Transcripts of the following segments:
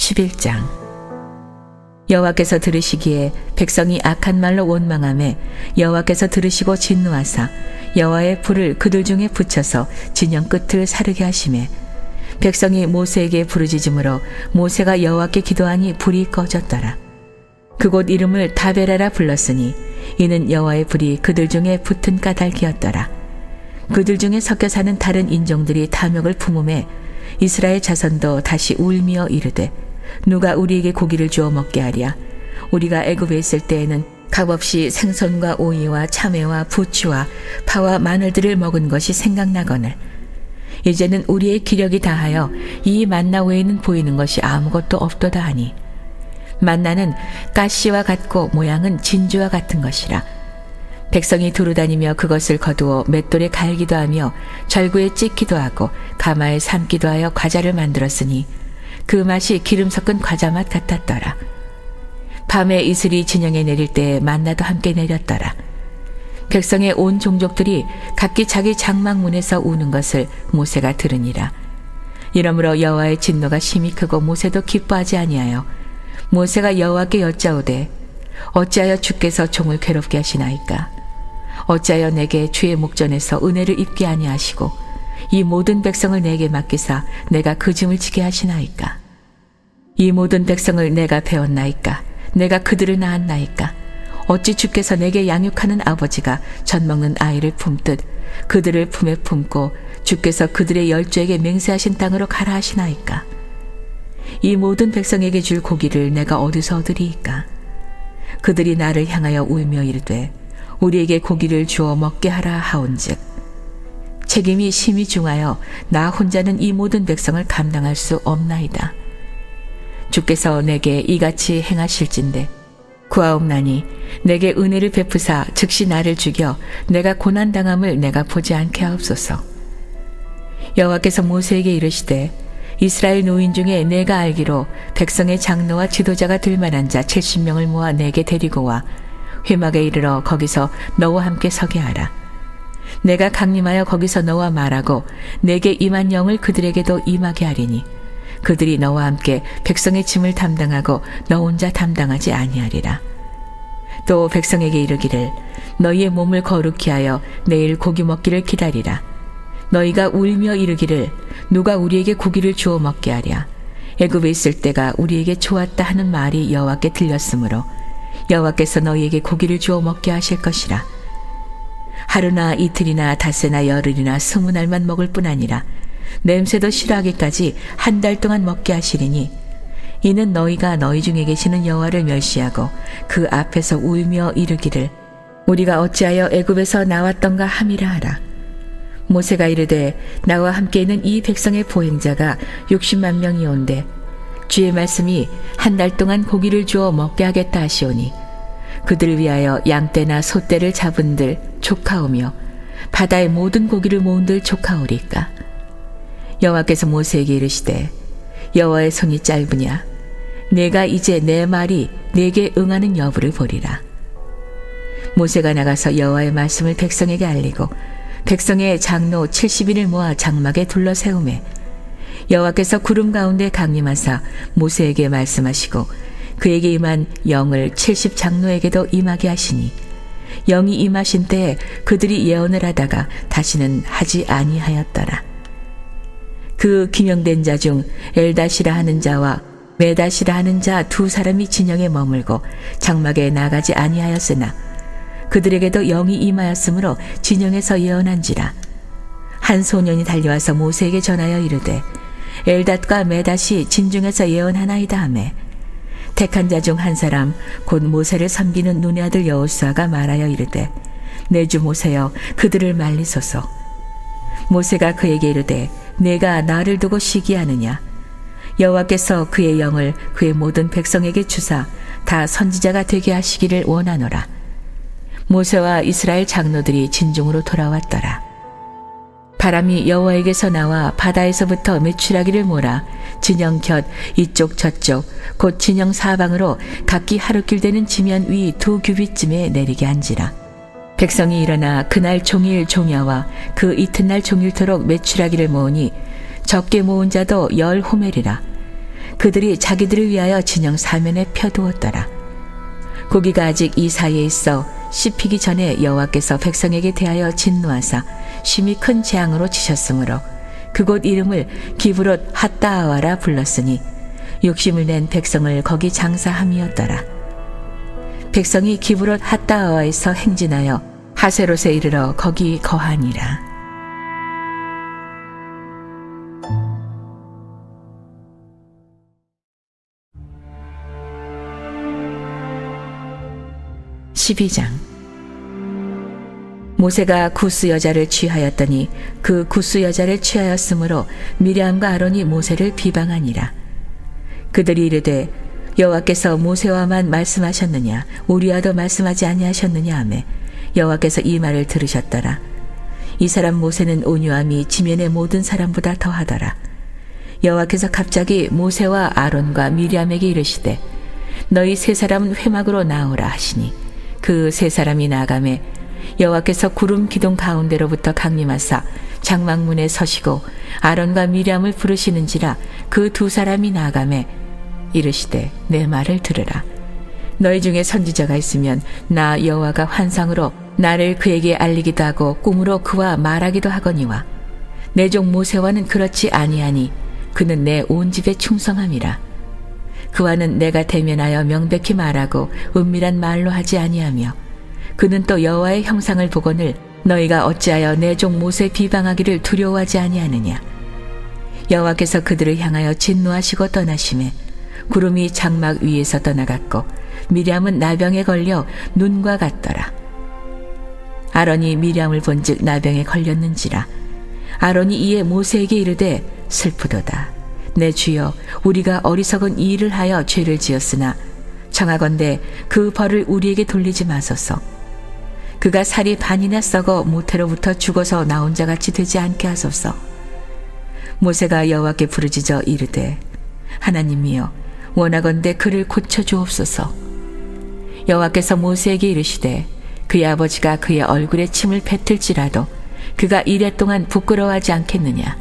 11장. 여호와께서 들으시기에 백성이 악한 말로 원망하매 여호와께서 들으시고 진노하사 여호와의 불을 그들 중에 붙여서 진영 끝을 사르게 하시매 백성이 모세에게 부르짖음으로 모세가 여호와께 기도하니 불이 꺼졌더라. 그곳 이름을 다베라라 불렀으니 이는 여호와의 불이 그들 중에 붙은 까닭이었더라. 그들 중에 섞여 사는 다른 인종들이 탐욕을 품음에 이스라엘 자손도 다시 울며 이르되 누가 우리에게 고기를 주어 먹게 하랴. 우리가 애굽에 있을 때에는 값없이 생선과 오이와 참외와 부추와 파와 마늘들을 먹은 것이 생각나거늘 이제는 우리의 기력이 다하여 이 만나 외에는 보이는 것이 아무것도 없도다 하니 만나는 가시와 같고 모양은 진주와 같은 것이라. 백성이 두루다니며 그것을 거두어 맷돌에 갈기도 하며 절구에 찢기도 하고 가마에 삶기도 하여 과자를 만들었으니 그 맛이 기름 섞은 과자 맛 같았더라. 밤에 이슬이 진영에 내릴 때에 만나도 함께 내렸더라. 백성의 온 종족들이 각기 자기 장막문에서 우는 것을 모세가 들으니라. 이러므로 여호와의 진노가 심히 크고 모세도 기뻐하지 아니하여 모세가 여호와께 여짜오되 어찌하여 주께서 종을 괴롭게 하시나이까. 어찌하여 내게 주의 목전에서 은혜를 입게 아니하시고 이 모든 백성을 내게 맡기사 내가 그 짐을 지게 하시나이까. 이 모든 백성을 내가 배웠나이까. 내가 그들을 낳았나이까. 어찌 주께서 내게 양육하는 아버지가 젖 먹는 아이를 품듯 그들을 품에 품고 주께서 그들의 열조에게 맹세하신 땅으로 가라 하시나이까. 이 모든 백성에게 줄 고기를 내가 어디서 얻으리이까. 그들이 나를 향하여 울며 이르되 우리에게 고기를 주어 먹게 하라 하온즉 책임이 심히 중하여 나 혼자는 이 모든 백성을 감당할 수 없나이다. 주께서 내게 이같이 행하실진대 구하옵나니 내게 은혜를 베푸사 즉시 나를 죽여 내가 고난당함을 내가 보지 않게 하옵소서. 여호와께서 모세에게 이르시되 이스라엘 노인 중에 내가 알기로 백성의 장로와 지도자가 될 만한 자 70명을 모아 내게 데리고 와 회막에 이르러 거기서 너와 함께 서게 하라. 내가 강림하여 거기서 너와 말하고 내게 임한 영을 그들에게도 임하게 하리니 그들이 너와 함께 백성의 짐을 담당하고 너 혼자 담당하지 아니하리라. 또 백성에게 이르기를 너희의 몸을 거룩히 하여 내일 고기 먹기를 기다리라. 너희가 울며 이르기를 누가 우리에게 고기를 주어 먹게 하랴. 애굽에 있을 때가 우리에게 좋았다 하는 말이 여호와께 들렸으므로 여호와께서 너희에게 고기를 주어 먹게 하실 것이라. 하루나 이틀이나 닷새나 열흘이나 20날만 먹을 뿐 아니라 냄새도 싫어하기까지 한 달 동안 먹게 하시리니 이는 너희가 너희 중에 계시는 여호와를 멸시하고 그 앞에서 울며 이르기를 우리가 어찌하여 애굽에서 나왔던가 함이라 하라. 모세가 이르되 나와 함께 있는 이 백성의 보행자가 60만 명이온데 주의 말씀이 한 달 동안 고기를 주어 먹게 하겠다 하시오니 그들을 위하여 양떼나 소떼를 잡은들 족하오며 바다의 모든 고기를 모은들 족하오리까. 여호와께서 모세에게 이르시되 여호와의 손이 짧으냐. 내가 이제 내 말이 내게 응하는 여부를 보리라. 모세가 나가서 여호와의 말씀을 백성에게 알리고 백성의 장로 70인을 모아 장막에 둘러 세우매 여호와께서 구름 가운데 강림하사 모세에게 말씀하시고 그에게 임한 영을 70 장로에게도 임하게 하시니 영이 임하신 때에 그들이 예언을 하다가 다시는 하지 아니하였더라. 그 기명된 자 중 엘다시라 하는 자와 메다시라 하는 자 두 사람이 진영에 머물고 장막에 나가지 아니하였으나 그들에게도 영이 임하였으므로 진영에서 예언한지라. 한 소년이 달려와서 모세에게 전하여 이르되 엘닷과 메닷이 진중에서 예언하나이다 하매 택한 자 중 한 사람 곧 모세를 섬기는 눈의 아들 여호수아가 말하여 이르되 내 주 모세여 그들을 말리소서. 모세가 그에게 이르되 내가 나를 두고 시기하느냐. 여호와께서 그의 영을 그의 모든 백성에게 주사 다 선지자가 되게 하시기를 원하노라. 모세와 이스라엘 장로들이 진중으로 돌아왔더라. 바람이 여호와에게서 나와 바다에서부터 메추라기를 몰아 진영 곁 이쪽 저쪽 곧 진영 사방으로 각기 하루길 되는 지면 위 2규빗쯤에 내리게 한지라. 백성이 일어나 그날 종일 종야와 그 이튿날 종일토록 메추라기를 모으니 적게 모은 자도 10호멜이라. 그들이 자기들을 위하여 진영 사면에 펴두었더라. 고기가 아직 이 사이에 있어 씹히기 전에 여호와께서 백성에게 대하여 진노하사 심히 큰 재앙으로 치셨으므로 그곳 이름을 기브롯 핫다아와라 불렀으니 욕심을 낸 백성을 거기 장사함이었더라. 백성이 기브롯 핫다아와에서 행진하여 하세롯에 이르러 거기 거하니라. 모세가 구스 여자를 취하였더니 그 구스 여자를 취하였으므로 미리암과 아론이 모세를 비방하니라. 그들이 이르되 여호와께서 모세와만 말씀하셨느냐 우리와도 말씀하지 아니하셨느냐 하매 여호와께서 이 말을 들으셨더라. 이 사람 모세는 온유함이 지면의 모든 사람보다 더하더라. 여호와께서 갑자기 모세와 아론과 미리암에게 이르시되 너희 세 사람은 회막으로 나오라 하시니 그 세 사람이 나아가매 여호와께서 구름 기둥 가운데로부터 강림하사 장막문에 서시고 아론과 미리암을 부르시는지라 그 두 사람이 나아가매 이르시되 내 말을 들으라. 너희 중에 선지자가 있으면 나 여호와가 환상으로 나를 그에게 알리기도 하고 꿈으로 그와 말하기도 하거니와 내 종 모세와는 그렇지 아니하니 그는 내 온 집에 충성함이라. 그와는 내가 대면하여 명백히 말하고 은밀한 말로 하지 아니하며 그는 또 여호와의 형상을 보거늘 너희가 어찌하여 내 종 모세 비방하기를 두려워하지 아니하느냐. 여호와께서 그들을 향하여 진노하시고 떠나심에 구름이 장막 위에서 떠나갔고 미리암은 나병에 걸려 눈과 같더라. 아론이 미리암을 본즉 나병에 걸렸는지라. 아론이 이에 모세에게 이르되 슬프도다. 내 주여 우리가 어리석은 이 일을 하여 죄를 지었으나 청하건대 그 벌을 우리에게 돌리지 마소서. 그가 살이 반이나 썩어 모태로부터 죽어서 나온 자같이 되지 않게 하소서. 모세가 여호와께 부르짖어 이르되 하나님이여 원하건대 그를 고쳐주옵소서. 여호와께서 모세에게 이르시되 그의 아버지가 그의 얼굴에 침을 뱉을지라도 그가 이레 동안 부끄러워하지 않겠느냐.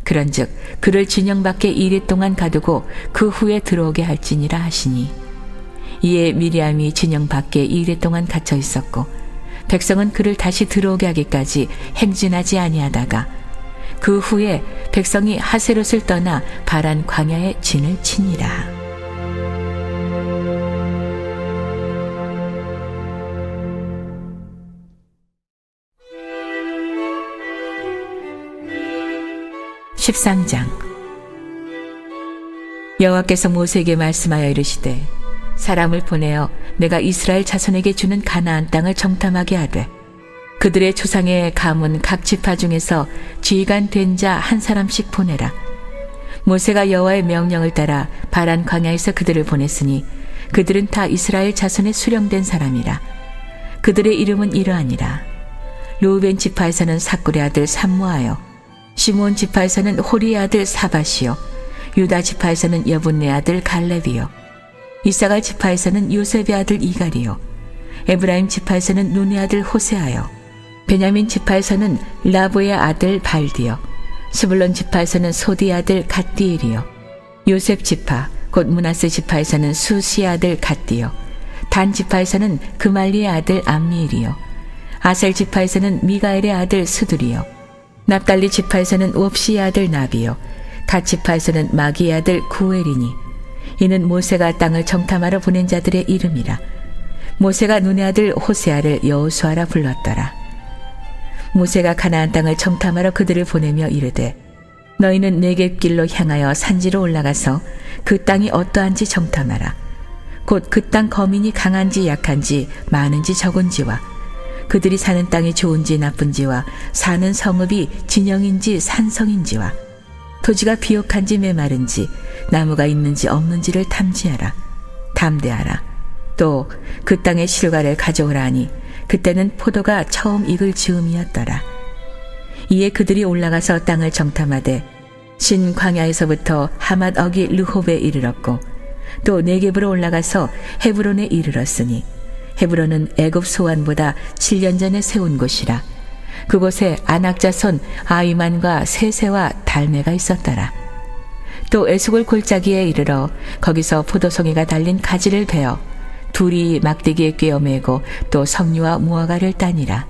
그런즉 그를 진영 밖에 이레 동안 가두고 그 후에 들어오게 할지니라 하시니 이에 미리암이 진영 밖에 이레 동안 갇혀 있었고 백성은 그를 다시 들어오게 하기까지 행진하지 아니하다가 그 후에 백성이 하세롯을 떠나 바란 광야에 진을 치니라. 여호와께서 모세에게 말씀하여 이르시되 사람을 보내어 내가 이스라엘 자손에게 주는 가나안 땅을 정탐하게 하되 그들의 조상의 가문 각 지파 중에서 지휘관 된 자 한 사람씩 보내라. 모세가 여호와의 명령을 따라 바란 광야에서 그들을 보냈으니 그들은 다 이스라엘 자손의 수령된 사람이라. 그들의 이름은 이러하니라. 루벤 지파에서는 사꿀의 아들 삼무하여 시몬 지파에서는 호리의 아들 사밧이요 유다 지파에서는 여분네 아들 갈렙이요 이사갈 지파에서는 요셉의 아들 이갈이요 에브라임 지파에서는 눈의 아들 호세아요 베냐민 지파에서는 라보의 아들 발디요 스불론 지파에서는 소디의 아들 갓디엘이요 요셉 지파 곧 므낫세 지파에서는 수시의 아들 갓디요 단 지파에서는 그말리의 아들 암미엘이요 아셀 지파에서는 미가엘의 아들 스두리요 납달리 지파에서는 옵시의 아들 나비요 갓 지파에서는 마기의 아들 구엘이니 이는 모세가 땅을 정탐하러 보낸 자들의 이름이라. 모세가 눈의 아들 호세아를 여호수아라 불렀더라. 모세가 가나안 땅을 정탐하러 그들을 보내며 이르되 너희는 네겝길로 향하여 산지로 올라가서 그 땅이 어떠한지 정탐하라. 곧 그 땅 거민이 강한지 약한지 많은지 적은지와 그들이 사는 땅이 좋은지 나쁜지와 사는 성읍이 진영인지 산성인지와 토지가 비옥한지 메마른지 나무가 있는지 없는지를 탐지하라. 담대하라. 또 그 땅의 실과를 가져오라 하니 그때는 포도가 처음 익을 즈음이었더라. 이에 그들이 올라가서 땅을 정탐하되 신 광야에서부터 하맛 어기 르홉에 이르렀고 또 네겝으로 올라가서 헤브론에 이르렀으니 헤브론은 애굽 소안보다 7년 전에 세운 곳이라. 그곳에 아낙 자손 아위만과 세세와 달메가 있었더라. 또 에스골 골짜기에 이르러 거기서 포도송이가 달린 가지를 베어 둘이 막대기에 꿰어매고 또 석류와 무화과를 따니라.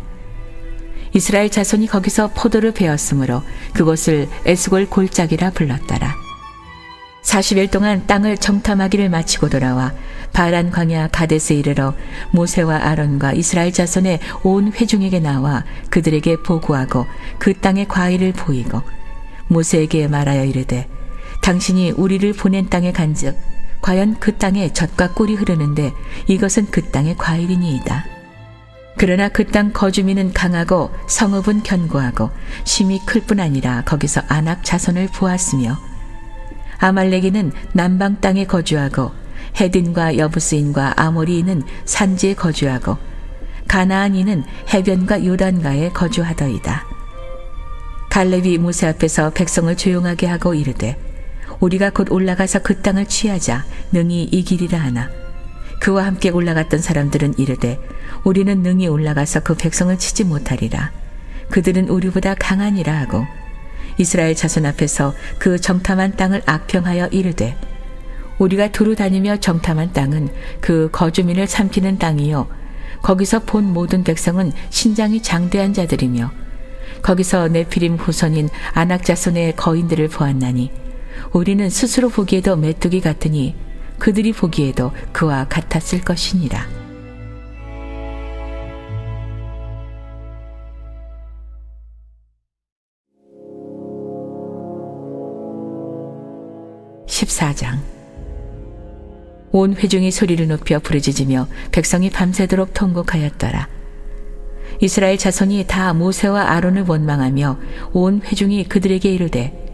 이스라엘 자손이 거기서 포도를 베었으므로 그곳을 에스골 골짜기라 불렀더라. 40일 동안 땅을 정탐하기를 마치고 돌아와 바란 광야 가데스에 이르러 모세와 아론과 이스라엘 자손의 온 회중에게 나와 그들에게 보고하고 그 땅의 과일을 보이고 모세에게 말하여 이르되 당신이 우리를 보낸 땅에 간즉 과연 그 땅에 젖과 꿀이 흐르는데 이것은 그 땅의 과일이니이다. 그러나 그 땅 거주민은 강하고 성읍은 견고하고 심이 클 뿐 아니라 거기서 아낙 자손을 보았으며 아말렉인은 남방 땅에 거주하고 헤딘과 여부스인과 아모리인은 산지에 거주하고 가나안인은 해변과 요단가에 거주하더이다. 갈렙이 모세 앞에서 백성을 조용하게 하고 이르되 우리가 곧 올라가서 그 땅을 취하자 능히 이기리라 하나 그와 함께 올라갔던 사람들은 이르되 우리는 능히 올라가서 그 백성을 치지 못하리라. 그들은 우리보다 강하니라 하고 이스라엘 자손 앞에서 그 정탐한 땅을 악평하여 이르되 우리가 두루 다니며 정탐한 땅은 그 거주민을 삼키는 땅이요 거기서 본 모든 백성은 신장이 장대한 자들이며 거기서 네피림 후손인 아낙 자손의 거인들을 보았나니 우리는 스스로 보기에도 메뚜기 같으니 그들이 보기에도 그와 같았을 것이니라. (14장) 온 회중이 소리를 높여 부르짖으며 백성이 밤새도록 통곡하였더라. 이스라엘 자손이 다 모세와 아론을 원망하며 온 회중이 그들에게 이르되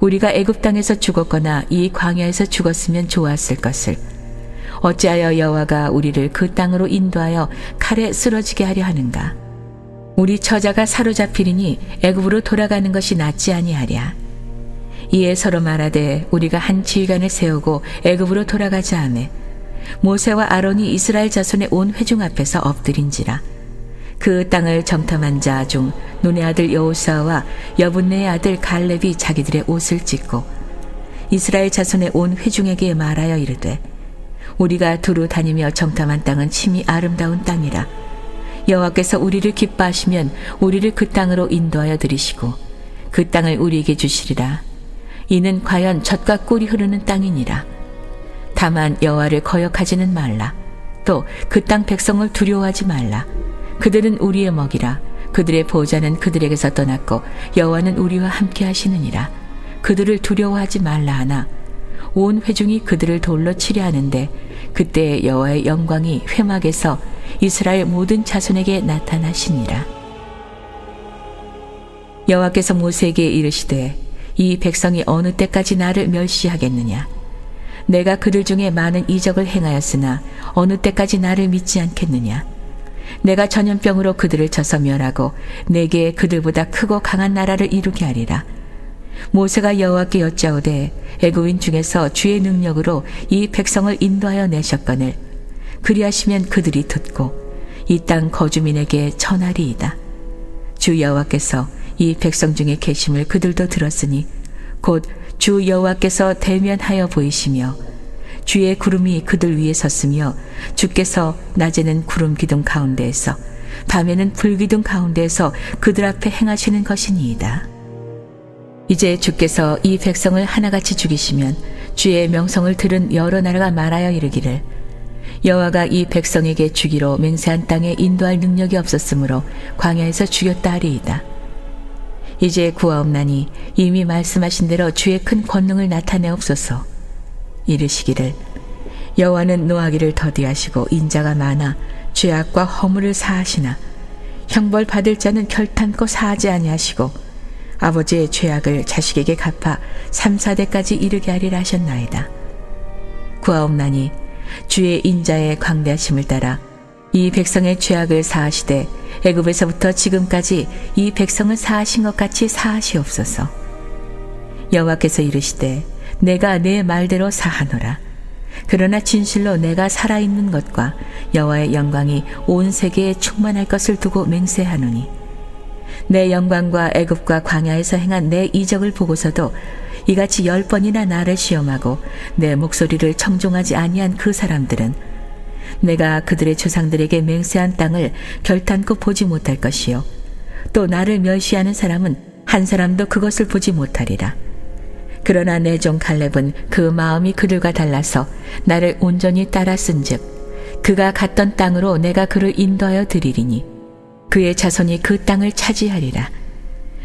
우리가 애굽 땅에서 죽었거나 이 광야에서 죽었으면 좋았을 것을 어찌하여 여호와가 우리를 그 땅으로 인도하여 칼에 쓰러지게 하려 하는가. 우리 처자가 사로잡히리니 애굽으로 돌아가는 것이 낫지 아니하랴. 이에 서로 말하되 우리가 한 지휘관을 세우고 애굽으로 돌아가자 하매 모세와 아론이 이스라엘 자손의 온 회중 앞에서 엎드린지라. 그 땅을 정탐한 자 중 눈의 아들 여호수아와 여분네의 아들 갈렙이 자기들의 옷을 찢고 이스라엘 자손의 온 회중에게 말하여 이르되 우리가 두루 다니며 정탐한 땅은 심히 아름다운 땅이라. 여호와께서 우리를 기뻐하시면 우리를 그 땅으로 인도하여 들이시고 그 땅을 우리에게 주시리라. 이는 과연 젖과 꿀이 흐르는 땅이니라. 다만 여호와를 거역하지는 말라. 또 그 땅 백성을 두려워하지 말라. 그들은 우리의 먹이라. 그들의 보호자는 그들에게서 떠났고 여호와는 우리와 함께 하시느니라. 그들을 두려워하지 말라 하나 온 회중이 그들을 돌로 치려 하는데 그때 여호와의 영광이 회막에서 이스라엘 모든 자손에게 나타나시니라. 여호와께서 모세에게 이르시되 이 백성이 어느 때까지 나를 멸시하겠느냐. 내가 그들 중에 많은 이적을 행하였으나 어느 때까지 나를 믿지 않겠느냐. 내가 전염병으로 그들을 쳐서 멸하고 내게 그들보다 크고 강한 나라를 이루게 하리라. 모세가 여호와께 여짜오되 애굽인 중에서 주의 능력으로 이 백성을 인도하여 내셨거늘 그리하시면 그들이 듣고 이 땅 거주민에게 전하리이다. 주 여호와께서 이 백성 중에 계심을 그들도 들었으니 곧 주 여호와께서 대면하여 보이시며 주의 구름이 그들 위에 섰으며 주께서 낮에는 구름 기둥 가운데에서 밤에는 불 기둥 가운데에서 그들 앞에 행하시는 것이니이다. 이제 주께서 이 백성을 하나같이 죽이시면 주의 명성을 들은 여러 나라가 말하여 이르기를 여호와가 이 백성에게 주기로 맹세한 땅에 인도할 능력이 없었으므로 광야에서 죽였다 하리이다. 이제 구하옵나니 이미 말씀하신 대로 주의 큰 권능을 나타내옵소서. 이르시기를 여호와는 노하기를 더디하시고 인자가 많아 죄악과 허물을 사하시나 형벌 받을 자는 결탄코 사하지 아니하시고 아버지의 죄악을 자식에게 갚아 3, 4대까지 이르게 하리라 하셨나이다. 구하옵나니 주의 인자의 광대하심을 따라 이 백성의 죄악을 사하시되 애굽에서부터 지금까지 이 백성을 사하신 것 같이 사하시옵소서. 여호와께서 이르시되 내가 내 말대로 사하노라. 그러나 진실로 내가 살아있는 것과 여호와의 영광이 온 세계에 충만할 것을 두고 맹세하노니 내 영광과 애굽과 광야에서 행한 내 이적을 보고서도 이같이 10번이나 나를 시험하고 내 목소리를 청종하지 아니한 그 사람들은 내가 그들의 조상들에게 맹세한 땅을 결탄코 보지 못할 것이요 또 나를 멸시하는 사람은 한 사람도 그것을 보지 못하리라. 그러나 내 종 갈렙은 그 마음이 그들과 달라서 나를 온전히 따랐은즉 그가 갔던 땅으로 내가 그를 인도하여 드리리니 그의 자손이 그 땅을 차지하리라.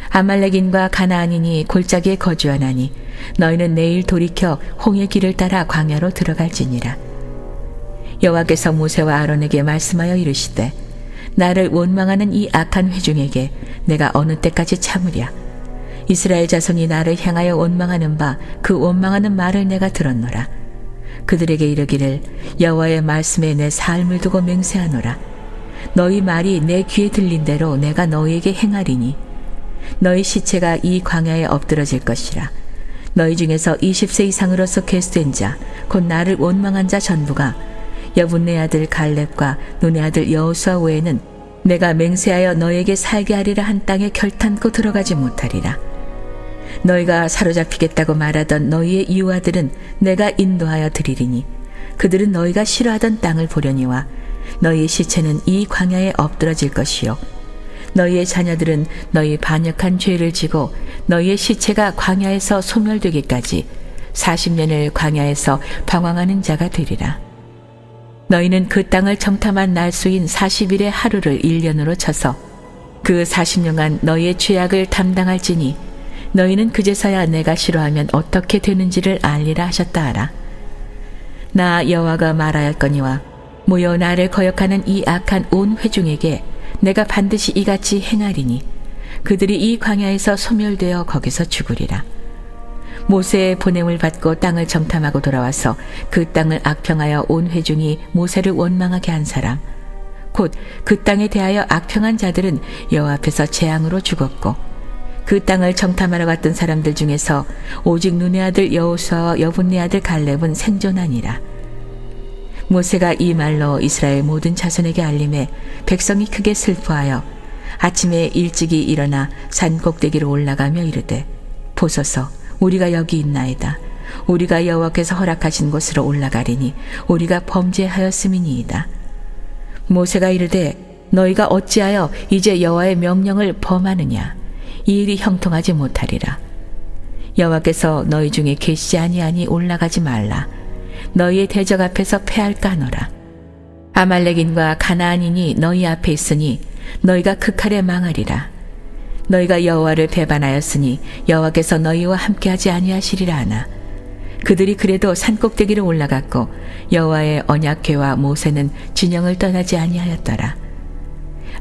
아말렉인과 가나안인이 골짜기에 거주하나니 너희는 내일 돌이켜 홍해 길을 따라 광야로 들어갈지니라. 여호와께서 모세와 아론에게 말씀하여 이르시되 나를 원망하는 이 악한 회중에게 내가 어느 때까지 참으랴. 이스라엘 자손이 나를 향하여 원망하는 바 그 원망하는 말을 내가 들었노라. 그들에게 이르기를 여호와의 말씀에 내 삶을 두고 맹세하노라. 너희 말이 내 귀에 들린 대로 내가 너희에게 행하리니 너희 시체가 이 광야에 엎드러질 것이라. 너희 중에서 20세 이상으로서 계수된 자 곧 나를 원망한 자 전부가 여분네 아들 갈렙과 눈의 아들 여호수아 외에는 내가 맹세하여 너에게 살게 하리라 한 땅에 결탄코 들어가지 못하리라. 너희가 사로잡히겠다고 말하던 너희의 이웃아들은 내가 인도하여 드리리니 그들은 너희가 싫어하던 땅을 보려니와 너희의 시체는 이 광야에 엎드러질 것이요 너희의 자녀들은 너희 반역한 죄를 지고 너희의 시체가 광야에서 소멸되기까지 40년을 광야에서 방황하는 자가 되리라. 너희는 그 땅을 정탐한 날수인 40일의 하루를 1년으로 쳐서 그 40년간 너희의 죄악을 담당할지니 너희는 그제서야 내가 싫어하면 어떻게 되는지를 알리라 하셨다 하라. 나 여호와가 말하였거니와 모여 나를 거역하는 이 악한 온 회중에게 내가 반드시 이같이 행하리니 그들이 이 광야에서 소멸되어 거기서 죽으리라. 모세의 보냄을 받고 땅을 정탐하고 돌아와서 그 땅을 악평하여 온 회중이 모세를 원망하게 한 사람 곧 그 땅에 대하여 악평한 자들은 여호와 앞에서 재앙으로 죽었고 그 땅을 정탐하러 갔던 사람들 중에서 오직 눈의 아들 여호수아와 여분네 아들 갈렙은 생존하니라. 모세가 이 말로 이스라엘 모든 자손에게 알림해 백성이 크게 슬퍼하여 아침에 일찍이 일어나 산 꼭대기로 올라가며 이르되 보소서 우리가 여기 있나이다. 우리가 여호와께서 허락하신 곳으로 올라가리니 우리가 범죄하였음이니이다. 모세가 이르되 너희가 어찌하여 이제 여호와의 명령을 범하느냐. 이 일이 형통하지 못하리라. 여호와께서 너희 중에 계시지 아니하니 올라가지 말라. 너희의 대적 앞에서 패할까 하노라. 아말렉인과 가나안인이 너희 앞에 있으니 너희가 극할에 망하리라. 너희가 여호와를 배반하였으니 여호와께서 너희와 함께하지 아니하시리라 하나 그들이 그래도 산꼭대기로 올라갔고 여호와의 언약궤와 모세는 진영을 떠나지 아니하였더라.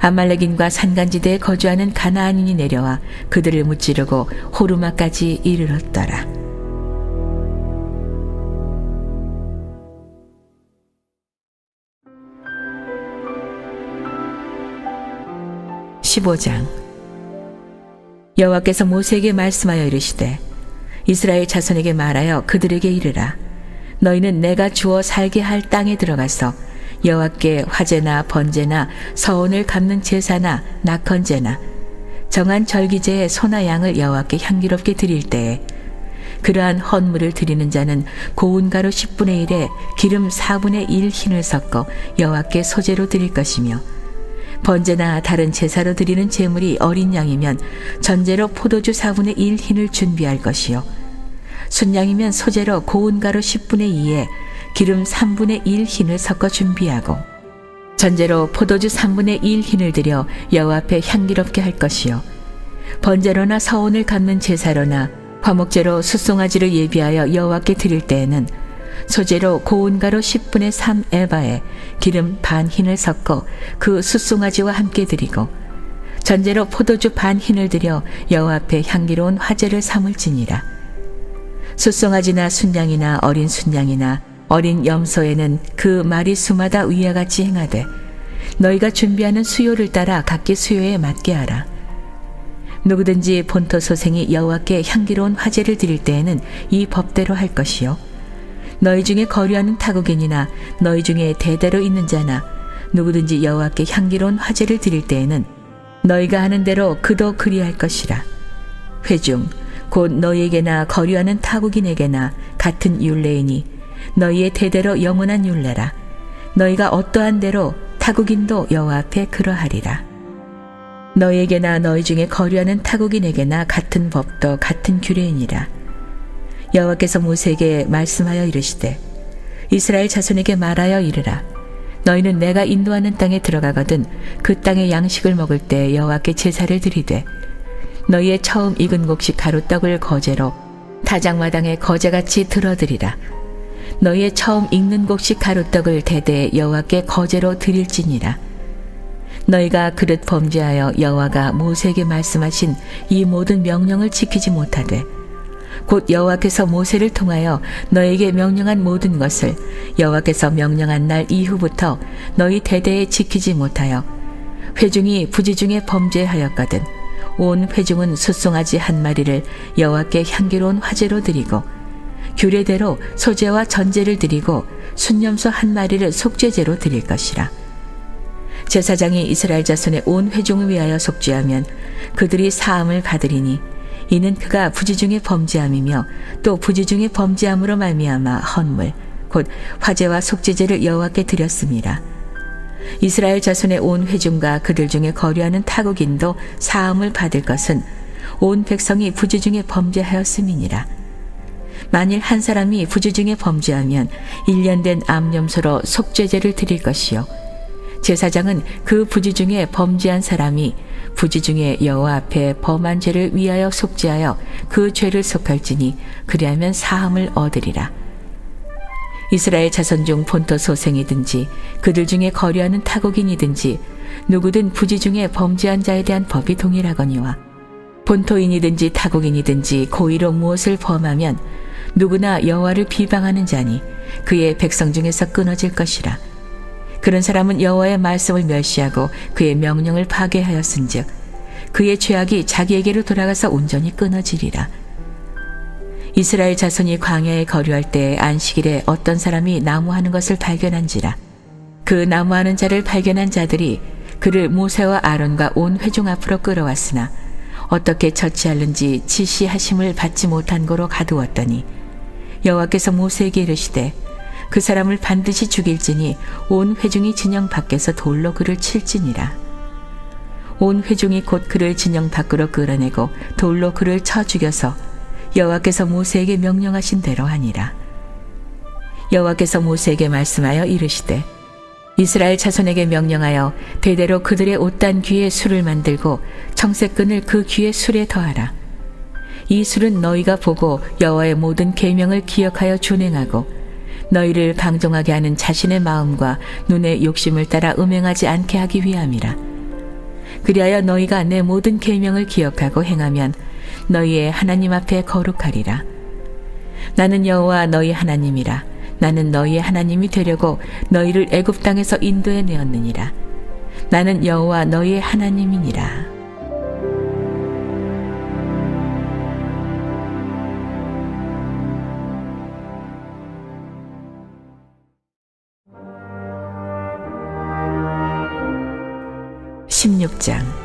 아말렉인과 산간지대에 거주하는 가나안인이 내려와 그들을 무찌르고 호르마까지 이르렀더라. 15장. 여호와께서 모세에게 말씀하여 이르시되 이스라엘 자손에게 말하여 그들에게 이르라. 너희는 내가 주어 살게 할 땅에 들어가서 여호와께 화제나 번제나 서원을 갚는 제사나 낙헌제나 정한 절기제의 소나 양을 여호와께 향기롭게 드릴 때에 그러한 헌물을 드리는 자는 고운 가루 10분의 1에 기름 4분의 1 흰을 섞어 여호와께 소제로 드릴 것이며 번제나 다른 제사로 드리는 제물이 어린 양이면 전제로 포도주 4분의 1 흰을 준비할 것이요 순양이면 소제로 고운 가루 10분의 2에 기름 3분의 1 흰을 섞어 준비하고 전제로 포도주 3분의 1 흰을 들여 여호와 앞에 향기롭게 할 것이요 번제로나 서원을 갚는 제사로나 화목제로 숫송아지를 예비하여 여호와께 드릴 때에는 소제로 고운 가루 10분의 3 에바에 기름 반 흰을 섞어 그 숫송아지와 함께 드리고 전제로 포도주 반 흰을 들여 여호와 앞에 향기로운 화제를 삼을지니라. 숫송아지나 순양이나 어린 순양이나 어린 염소에는 그 마리수마다 위와 같이 행하되 너희가 준비하는 수요를 따라 각기 수요에 맞게 하라. 누구든지 본토 소생이 여호와께 향기로운 화제를 드릴 때에는 이 법대로 할 것이요 너희 중에 거류하는 타국인이나 너희 중에 대대로 있는 자나 누구든지 여호와께 향기로운 화제를 드릴 때에는 너희가 하는 대로 그도 그리할 것이라. 회중 곧 너희에게나 거류하는 타국인에게나 같은 율례이니 너희의 대대로 영원한 율례라. 너희가 어떠한 대로 타국인도 여호와 앞에 그러하리라. 너희에게나 너희 중에 거류하는 타국인에게나 같은 법도 같은 규례이니라. 여호와께서 모세에게 말씀하여 이르시되 이스라엘 자손에게 말하여 이르라. 너희는 내가 인도하는 땅에 들어가거든 그 땅의 양식을 먹을 때 여호와께 제사를 드리되 너희의 처음 익은 곡식 가루떡을 거제로 타작마당에 거제같이 들어드리라. 너희의 처음 익는 곡식 가루떡을 대대에 여호와께 거제로 드릴지니라. 너희가 그릇 범죄하여 여호와가 모세에게 말씀하신 이 모든 명령을 지키지 못하되 곧 여호와께서 모세를 통하여 너희에게 명령한 모든 것을 여호와께서 명령한 날 이후부터 너희 대대에 지키지 못하여 회중이 부지 중에 범죄하였거든 온 회중은 숫송아지 한 마리를 여호와께 향기로운 화제로 드리고 규례대로 소제와 전제를 드리고 순념소 한 마리를 속죄제로 드릴 것이라. 제사장이 이스라엘 자손의 온 회중을 위하여 속죄하면 그들이 사함을 받으리니 이는 그가 부지 중에 범죄함이며 또 부지 중에 범죄함으로 말미암아 헌물 곧 화제와 속죄제를 여호와께 드렸습니다. 이스라엘 자손의 온 회중과 그들 중에 거류하는 타국인도 사함을 받을 것은 온 백성이 부지 중에 범죄하였음이니라. 만일 한 사람이 부지 중에 범죄하면 1년 된 암염소로 속죄제를 드릴 것이요 제사장은 그 부지 중에 범죄한 사람이 부지 중에 여호와 앞에 범한 죄를 위하여 속죄하여 그 죄를 속할지니 그리하면 사함을 얻으리라. 이스라엘 자손 중 본토 소생이든지 그들 중에 거류하는 타국인이든지 누구든 부지 중에 범죄한 자에 대한 법이 동일하거니와 본토인이든지 타국인이든지 고의로 무엇을 범하면 누구나 여호와를 비방하는 자니 그의 백성 중에서 끊어질 것이라. 그런 사람은 여호와의 말씀을 멸시하고 그의 명령을 파괴하였은즉 그의 죄악이 자기에게로 돌아가서 온전히 끊어지리라. 이스라엘 자손이 광야에 거류할 때 안식일에 어떤 사람이 나무하는 것을 발견한지라. 그 나무하는 자를 발견한 자들이 그를 모세와 아론과 온 회중 앞으로 끌어왔으나 어떻게 처치하는지 지시하심을 받지 못한 고로 가두었더니 여호와께서 모세에게 이르시되 그 사람을 반드시 죽일지니 온 회중이 진영 밖에서 돌로 그를 칠지니라. 온 회중이 곧 그를 진영 밖으로 끌어내고 돌로 그를 쳐 죽여서 여호와께서 모세에게 명령하신 대로 하니라. 여호와께서 모세에게 말씀하여 이르시되 이스라엘 자손에게 명령하여 대대로 그들의 옷단 귀에 술을 만들고 청색끈을 그 귀에 술에 더하라. 이 술은 너희가 보고 여호와의 모든 계명을 기억하여 준행하고 너희를 방종하게 하는 자신의 마음과 눈의 욕심을 따라 음행하지 않게 하기 위함이라. 그리하여 너희가 내 모든 계명을 기억하고 행하면 너희의 하나님 앞에 거룩하리라. 나는 여호와 너희 하나님이라. 나는 너희의 하나님이 되려고 너희를 애굽 땅에서 인도해 내었느니라. 나는 여호와 너희의 하나님이니라. (16장)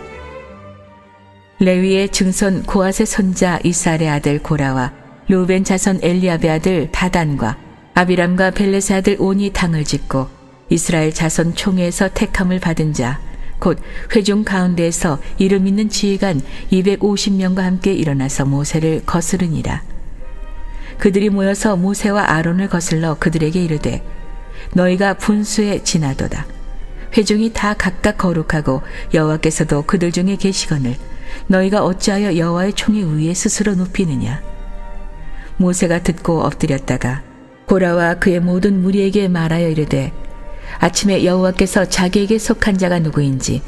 레위의 증손 고앗의 손자 이스할의 아들 고라와 르우벤 자손 엘리압의 아들 다단과 아비람과 벨렛의 아들 온이 당을 짓고 이스라엘 자손 총회에서 택함을 받은 자 곧 회중 가운데에서 이름 있는 지휘관 250명과 함께 일어나서 모세를 거스르니라. 그들이 모여서 모세와 아론을 거슬러 그들에게 이르되 너희가 분수에 지나도다. 회중이 다 각각 거룩하고 여호와께서도 그들 중에 계시거늘 너희가 어찌하여 여호와의 총의 위에 스스로 눕히느냐. 모세가 듣고 엎드렸다가 고라와 그의 모든 무리에게 말하여 이르되 아침에 여호와께서 자기에게 속한 자가 누구인지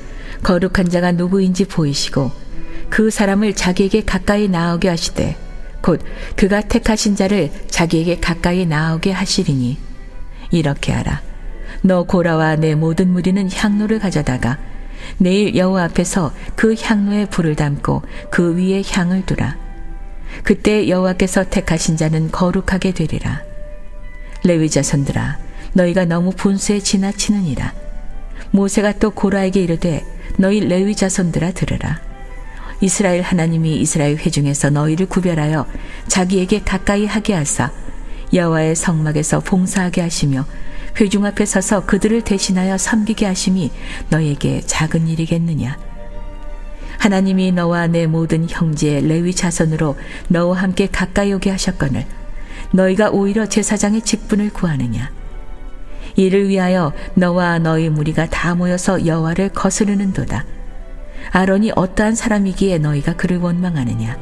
거룩한 자가 누구인지 보이시고 그 사람을 자기에게 가까이 나오게 하시되 곧 그가 택하신 자를 자기에게 가까이 나오게 하시리니 이렇게 하라. 너 고라와 내 모든 무리는 향로를 가져다가 내일 여호와 앞에서 그 향로에 불을 담고 그 위에 향을 두라. 그때 여호와께서 택하신 자는 거룩하게 되리라. 레위 자손들아 너희가 너무 분수에 지나치느니라. 모세가 또 고라에게 이르되 너희 레위 자손들아 들으라. 이스라엘 하나님이 이스라엘 회중에서 너희를 구별하여 자기에게 가까이 하게 하사 여호와의 성막에서 봉사하게 하시며 회중 앞에 서서 그들을 대신하여 섬기게 하심이 너희에게 작은 일이겠느냐. 하나님이 너와 내 모든 형제 레위 자손으로 너와 함께 가까이 오게 하셨거늘 너희가 오히려 제사장의 직분을 구하느냐. 이를 위하여 너와 너희 무리가 다 모여서 여호와를 거스르는도다. 아론이 어떠한 사람이기에 너희가 그를 원망하느냐.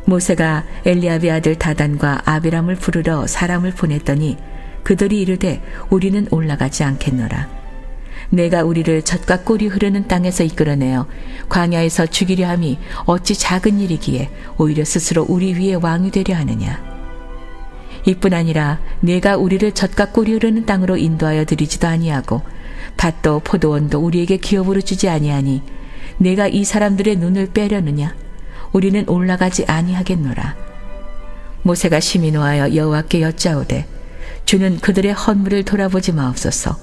모세가 엘리압의 아들 다단과 아비람을 부르러 사람을 보냈더니 그들이 이르되 우리는 올라가지 않겠노라. 내가 우리를 젖과 꿀이 흐르는 땅에서 이끌어내어 광야에서 죽이려 함이 어찌 작은 일이기에 오히려 스스로 우리 위에 왕이 되려 하느냐. 이뿐 아니라 내가 우리를 젖과 꿀이 흐르는 땅으로 인도하여 드리지도 아니하고 밭도 포도원도 우리에게 기업으로 주지 아니하니 내가 이 사람들의 눈을 빼려느냐. 우리는 올라가지 아니하겠노라. 모세가 심히 노하여 여호와께 여짜오되 주는 그들의 헌물을 돌아보지 마옵소서.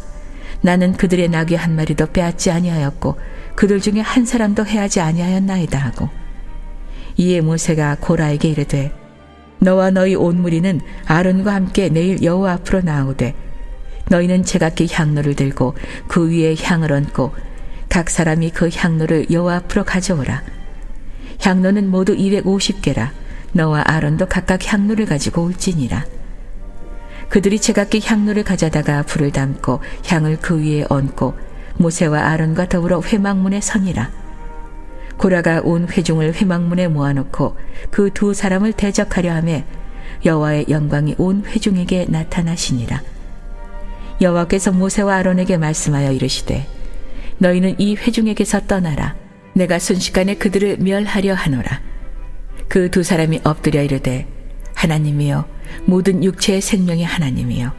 나는 그들의 나귀 한 마리도 빼앗지 아니하였고 그들 중에 한 사람도 해하지 아니하였나이다 하고 이에 모세가 고라에게 이르되 너와 너희 온 무리는 아론과 함께 내일 여호와 앞으로 나오되 너희는 제각기 향로를 들고 그 위에 향을 얹고 각 사람이 그 향로를 여호와 앞으로 가져오라. 향로는 모두 250개라. 너와 아론도 각각 향로를 가지고 올지니라. 그들이 제각기 향로를 가져다가 불을 담고 향을 그 위에 얹고 모세와 아론과 더불어 회막문에 서니라. 고라가 온 회중을 회막문에 모아놓고 그 두 사람을 대적하려 하매 여호와의 영광이 온 회중에게 나타나시니라. 여호와께서 모세와 아론에게 말씀하여 이르시되 너희는 이 회중에게서 떠나라. 내가 순식간에 그들을 멸하려 하노라. 그 두 사람이 엎드려 이르되 하나님이여 모든 육체의 생명의 하나님이여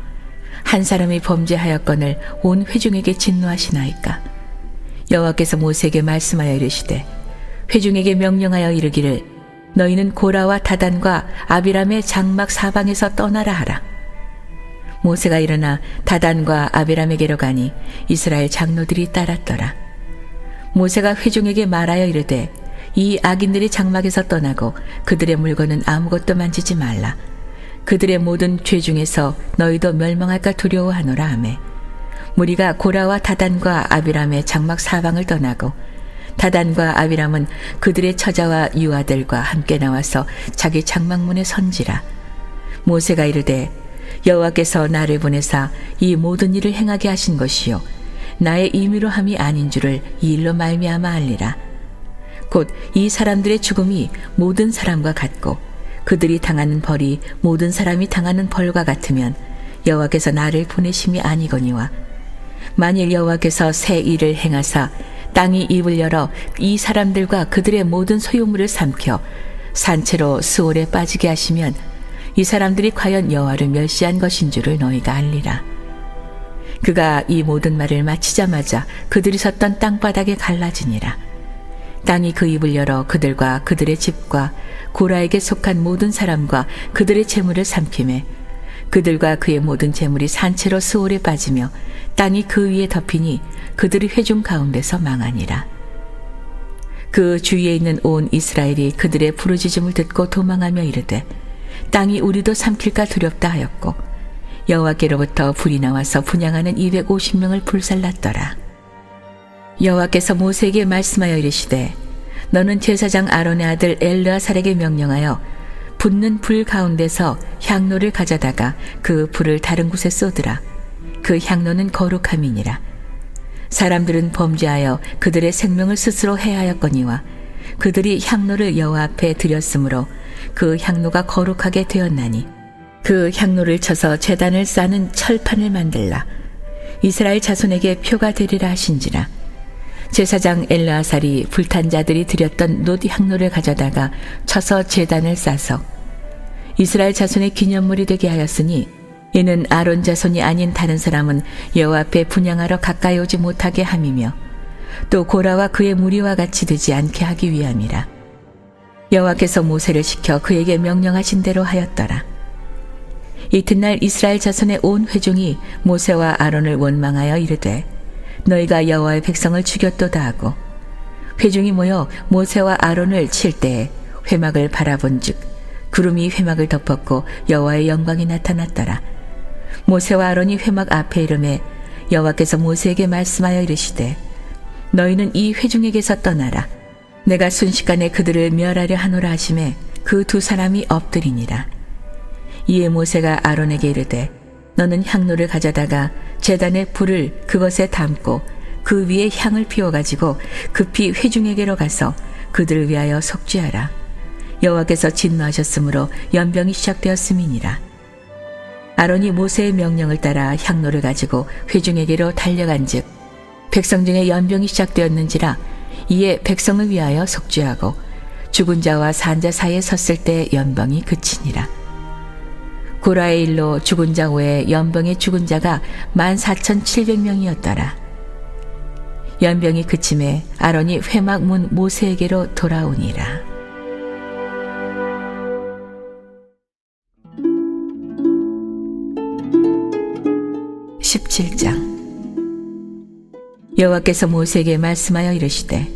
한 사람이 범죄하였거늘 온 회중에게 진노하시나이까. 여호와께서 모세에게 말씀하여 이르시되 회중에게 명령하여 이르기를 너희는 고라와 다단과 아비람의 장막 사방에서 떠나라 하라. 모세가 일어나 다단과 아비람에게로 가니 이스라엘 장로들이 따랐더라. 모세가 회중에게 말하여 이르되 이 악인들이 장막에서 떠나고 그들의 물건은 아무것도 만지지 말라. 그들의 모든 죄 중에서 너희도 멸망할까 두려워하노라 하매 무리가 고라와 다단과 아비람의 장막 사방을 떠나고 다단과 아비람은 그들의 처자와 유아들과 함께 나와서 자기 장막문에 선지라. 모세가 이르되 여호와께서 나를 보내사 이 모든 일을 행하게 하신 것이요 나의 임의로 함이 아닌 줄을 이 일로 말미암아 알리라. 곧 이 사람들의 죽음이 모든 사람과 같고 그들이 당하는 벌이 모든 사람이 당하는 벌과 같으면 여호와께서 나를 보내심이 아니거니와 만일 여호와께서 새 일을 행하사 땅이 입을 열어 이 사람들과 그들의 모든 소유물을 삼켜 산채로 스올에 빠지게 하시면 이 사람들이 과연 여호와를 멸시한 것인 줄을 너희가 알리라. 그가 이 모든 말을 마치자마자 그들이 섰던 땅바닥에 갈라지니라. 땅이 그 입을 열어 그들과 그들의 집과 고라에게 속한 모든 사람과 그들의 재물을 삼키매 그들과 그의 모든 재물이 산채로 스올에 빠지며 땅이 그 위에 덮이니 그들이 회중 가운데서 망하니라. 그 주위에 있는 온 이스라엘이 그들의 부르짖음을 듣고 도망하며 이르되 땅이 우리도 삼킬까 두렵다 하였고 여호와께로부터 불이 나와서 분향하는 250명을 불살랐더라. 여호와께서 모세에게 말씀하여 이르시되 너는 제사장 아론의 아들 엘르아살에게 명령하여 붙는 불 가운데서 향로를 가져다가 그 불을 다른 곳에 쏟으라. 그 향로는 거룩함이니라. 사람들은 범죄하여 그들의 생명을 스스로 해하였거니와 그들이 향로를 여호와 앞에 드렸으므로 그 향로가 거룩하게 되었나니 그 향로를 쳐서 제단을 싸는 철판을 만들라. 이스라엘 자손에게 표가 되리라 하신지라. 제사장 엘르아살이 불탄 자들이 드렸던 놋 향로를 가져다가 쳐서 제단을 싸서 이스라엘 자손의 기념물이 되게 하였으니 이는 아론 자손이 아닌 다른 사람은 여호와 앞에 분향하러 가까이 오지 못하게 함이며 또 고라와 그의 무리와 같이 되지 않게 하기 위함이라. 여호와께서 모세를 시켜 그에게 명령하신 대로 하였더라. 이튿날 이스라엘 자손의 온 회중이 모세와 아론을 원망하여 이르되 너희가 여호와의 백성을 죽였도다 하고 회중이 모여 모세와 아론을 칠 때에 회막을 바라본즉 구름이 회막을 덮었고 여호와의 영광이 나타났더라. 모세와 아론이 회막 앞에 이르매 여호와께서 모세에게 말씀하여 이르시되 너희는 이 회중에게서 떠나라. 내가 순식간에 그들을 멸하려 하노라 하시매 그 두 사람이 엎드리니라. 이에 모세가 아론에게 이르되 너는 향로를 가져다가 제단에 불을 그것에 담고 그 위에 향을 피워가지고 급히 회중에게로 가서 그들을 위하여 속죄하라. 여호와께서 진노하셨으므로 연병이 시작되었음이니라. 아론이 모세의 명령을 따라 향로를 가지고 회중에게로 달려간즉 백성 중에 연병이 시작되었는지라. 이에 백성을 위하여 속죄하고 죽은 자와 산 자 사이에 섰을 때 연병이 그치니라. 고라의 일로 죽은 자 외에 연병에 죽은 자가 14,700명이었더라. 연병이 그침에 아론이 회막 문 모세에게로 돌아오니라. 17장. 여호와께서 모세에게 말씀하여 이르시되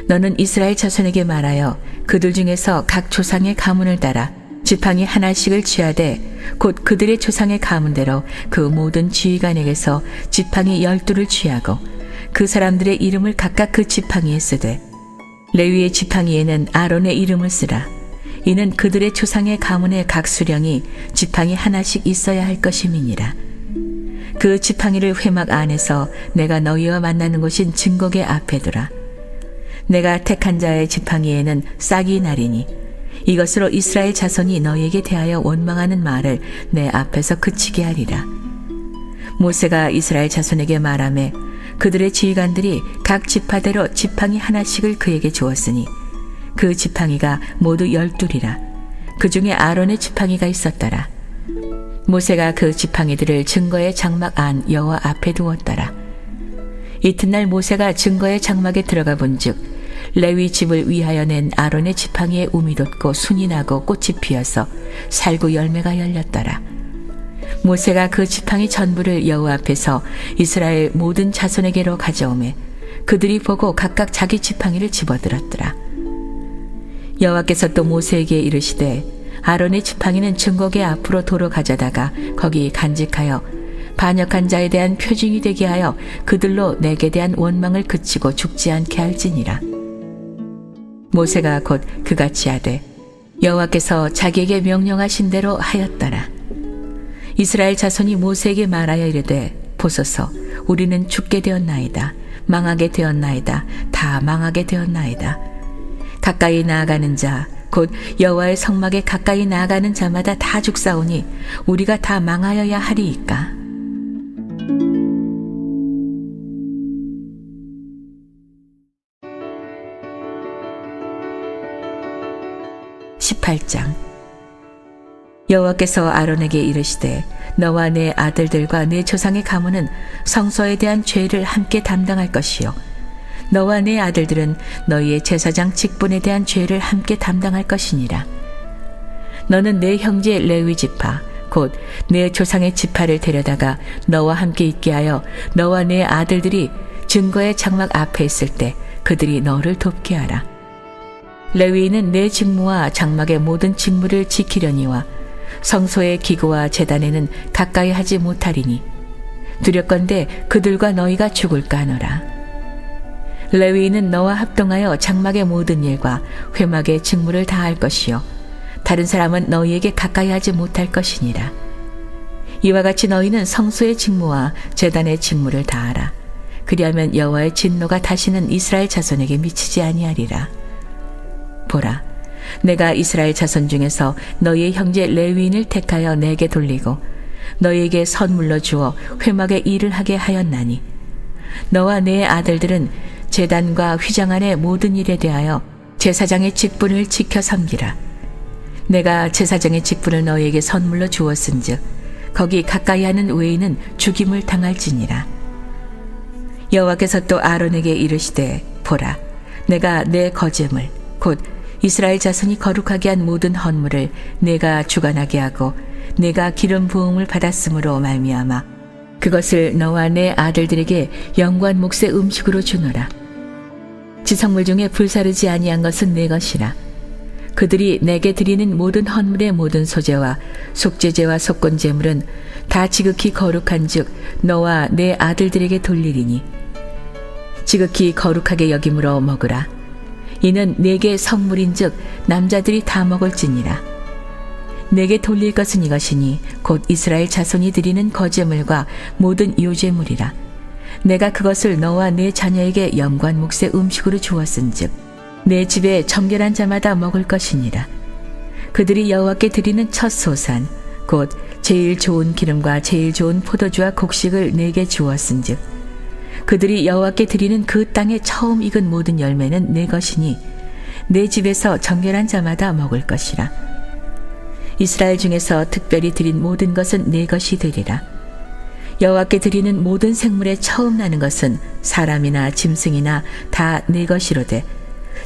너는 이스라엘 자손에게 말하여 그들 중에서 각 조상의 가문을 따라 지팡이 하나씩을 취하되 곧 그들의 조상의 가문대로 그 모든 지휘관에게서 지팡이 12를 취하고 그 사람들의 이름을 각각 그 지팡이에 쓰되 레위의 지팡이에는 아론의 이름을 쓰라. 이는 그들의 조상의 가문의 각 수령이 지팡이 하나씩 있어야 할 것임이니라. 그 지팡이를 회막 안에서 내가 너희와 만나는 곳인 증거계 앞에 두라. 내가 택한 자의 지팡이에는 싹이 나리니 이것으로 이스라엘 자손이 너희에게 대하여 원망하는 말을 내 앞에서 그치게 하리라. 모세가 이스라엘 자손에게 말하매 그들의 지휘관들이 각 지파대로 지팡이 하나씩을 그에게 주었으니 그 지팡이가 모두 12이라. 그 중에 아론의 지팡이가 있었더라. 모세가 그 지팡이들을 증거의 장막 안 여호와 앞에 두었더라. 이튿날 모세가 증거의 장막에 들어가 본즉 레위 집을 위하여 낸 아론의 지팡이에 움이 돋고 순이 나고 꽃이 피어서 살구 열매가 열렸더라. 모세가 그 지팡이 전부를 여호와 앞에서 이스라엘 모든 자손에게로 가져오매 그들이 보고 각각 자기 지팡이를 집어들었더라. 여호와께서 또 모세에게 이르시되 아론의 지팡이는 증거계 앞으로 도로 가져다가 거기 간직하여 반역한 자에 대한 표징이 되게 하여 그들로 내게 대한 원망을 그치고 죽지 않게 할지니라. 모세가 곧 그같이 하되 여호와께서 자기에게 명령하신 대로 하였더라. 이스라엘 자손이 모세에게 말하여 이르되 보소서 우리는 죽게 되었나이다. 망하게 되었나이다. 다 망하게 되었나이다. 가까이 나아가는 자 곧 여호와의 성막에 가까이 나아가는 자마다 다 죽사오니 우리가 다 망하여야 하리이까. 여호와께서 아론에게 이르시되 너와 내 아들들과 내 조상의 가문은 성소에 대한 죄를 함께 담당할 것이요 너와 내 아들들은 너희의 제사장 직분에 대한 죄를 함께 담당할 것이니라. 너는 내 형제 레위 지파 곧 내 조상의 지파를 데려다가 너와 함께 있게 하여 너와 내 아들들이 증거의 장막 앞에 있을 때 그들이 너를 돕게 하라. 레위인은 내 직무와 장막의 모든 직무를 지키려니와 성소의 기구와 제단에는 가까이 하지 못하리니 두렵건대 그들과 너희가 죽을까 하노라. 레위인은 너와 합동하여 장막의 모든 일과 회막의 직무를 다할 것이요 다른 사람은 너희에게 가까이 하지 못할 것이니라. 이와 같이 너희는 성소의 직무와 제단의 직무를 다하라. 그리하면 여호와의 진노가 다시는 이스라엘 자손에게 미치지 아니하리라. 보라, 내가 이스라엘 자손 중에서 너희의 형제 레위인을 택하여 내게 돌리고 너희에게 선물로 주어 회막의 일을 하게 하였나니 너와 내 아들들은 제단과 휘장 안의 모든 일에 대하여 제사장의 직분을 지켜 섬기라. 내가 제사장의 직분을 너희에게 선물로 주었은즉 거기 가까이 하는 외인은 죽임을 당할지니라. 여호와께서 또 아론에게 이르시되 보라, 내가 내 거제물 곧 이스라엘 자손이 거룩하게 한 모든 헌물을 내가 주관하게 하고 내가 기름 부음을 받았으므로 말미암아 그것을 너와 내 아들들에게 영관 몫의 음식으로 주노라. 지성물 중에 불사르지 아니한 것은 내 것이라. 그들이 내게 드리는 모든 헌물의 모든 소제와 속죄제와 속건제물은 다 지극히 거룩한즉 너와 내 아들들에게 돌리리니 지극히 거룩하게 여김으로 먹으라. 이는 내게 성물인즉 남자들이 다 먹을지니라. 내게 돌릴 것은 이것이니 곧 이스라엘 자손이 드리는 거제물과 모든 요제물이라. 내가 그것을 너와 내 자녀에게 영관 몫의 음식으로 주었은즉 내 집에 정결한 자마다 먹을 것이니라. 그들이 여호와께 드리는 첫 소산 곧 제일 좋은 기름과 제일 좋은 포도주와 곡식을 내게 주었은즉 그들이 여호와께 드리는 그 땅에 처음 익은 모든 열매는 내 것이니 내 집에서 정결한 자마다 먹을 것이라. 이스라엘 중에서 특별히 드린 모든 것은 내 것이 되리라. 여호와께 드리는 모든 생물의 처음 나는 것은 사람이나 짐승이나 다 내 것이로되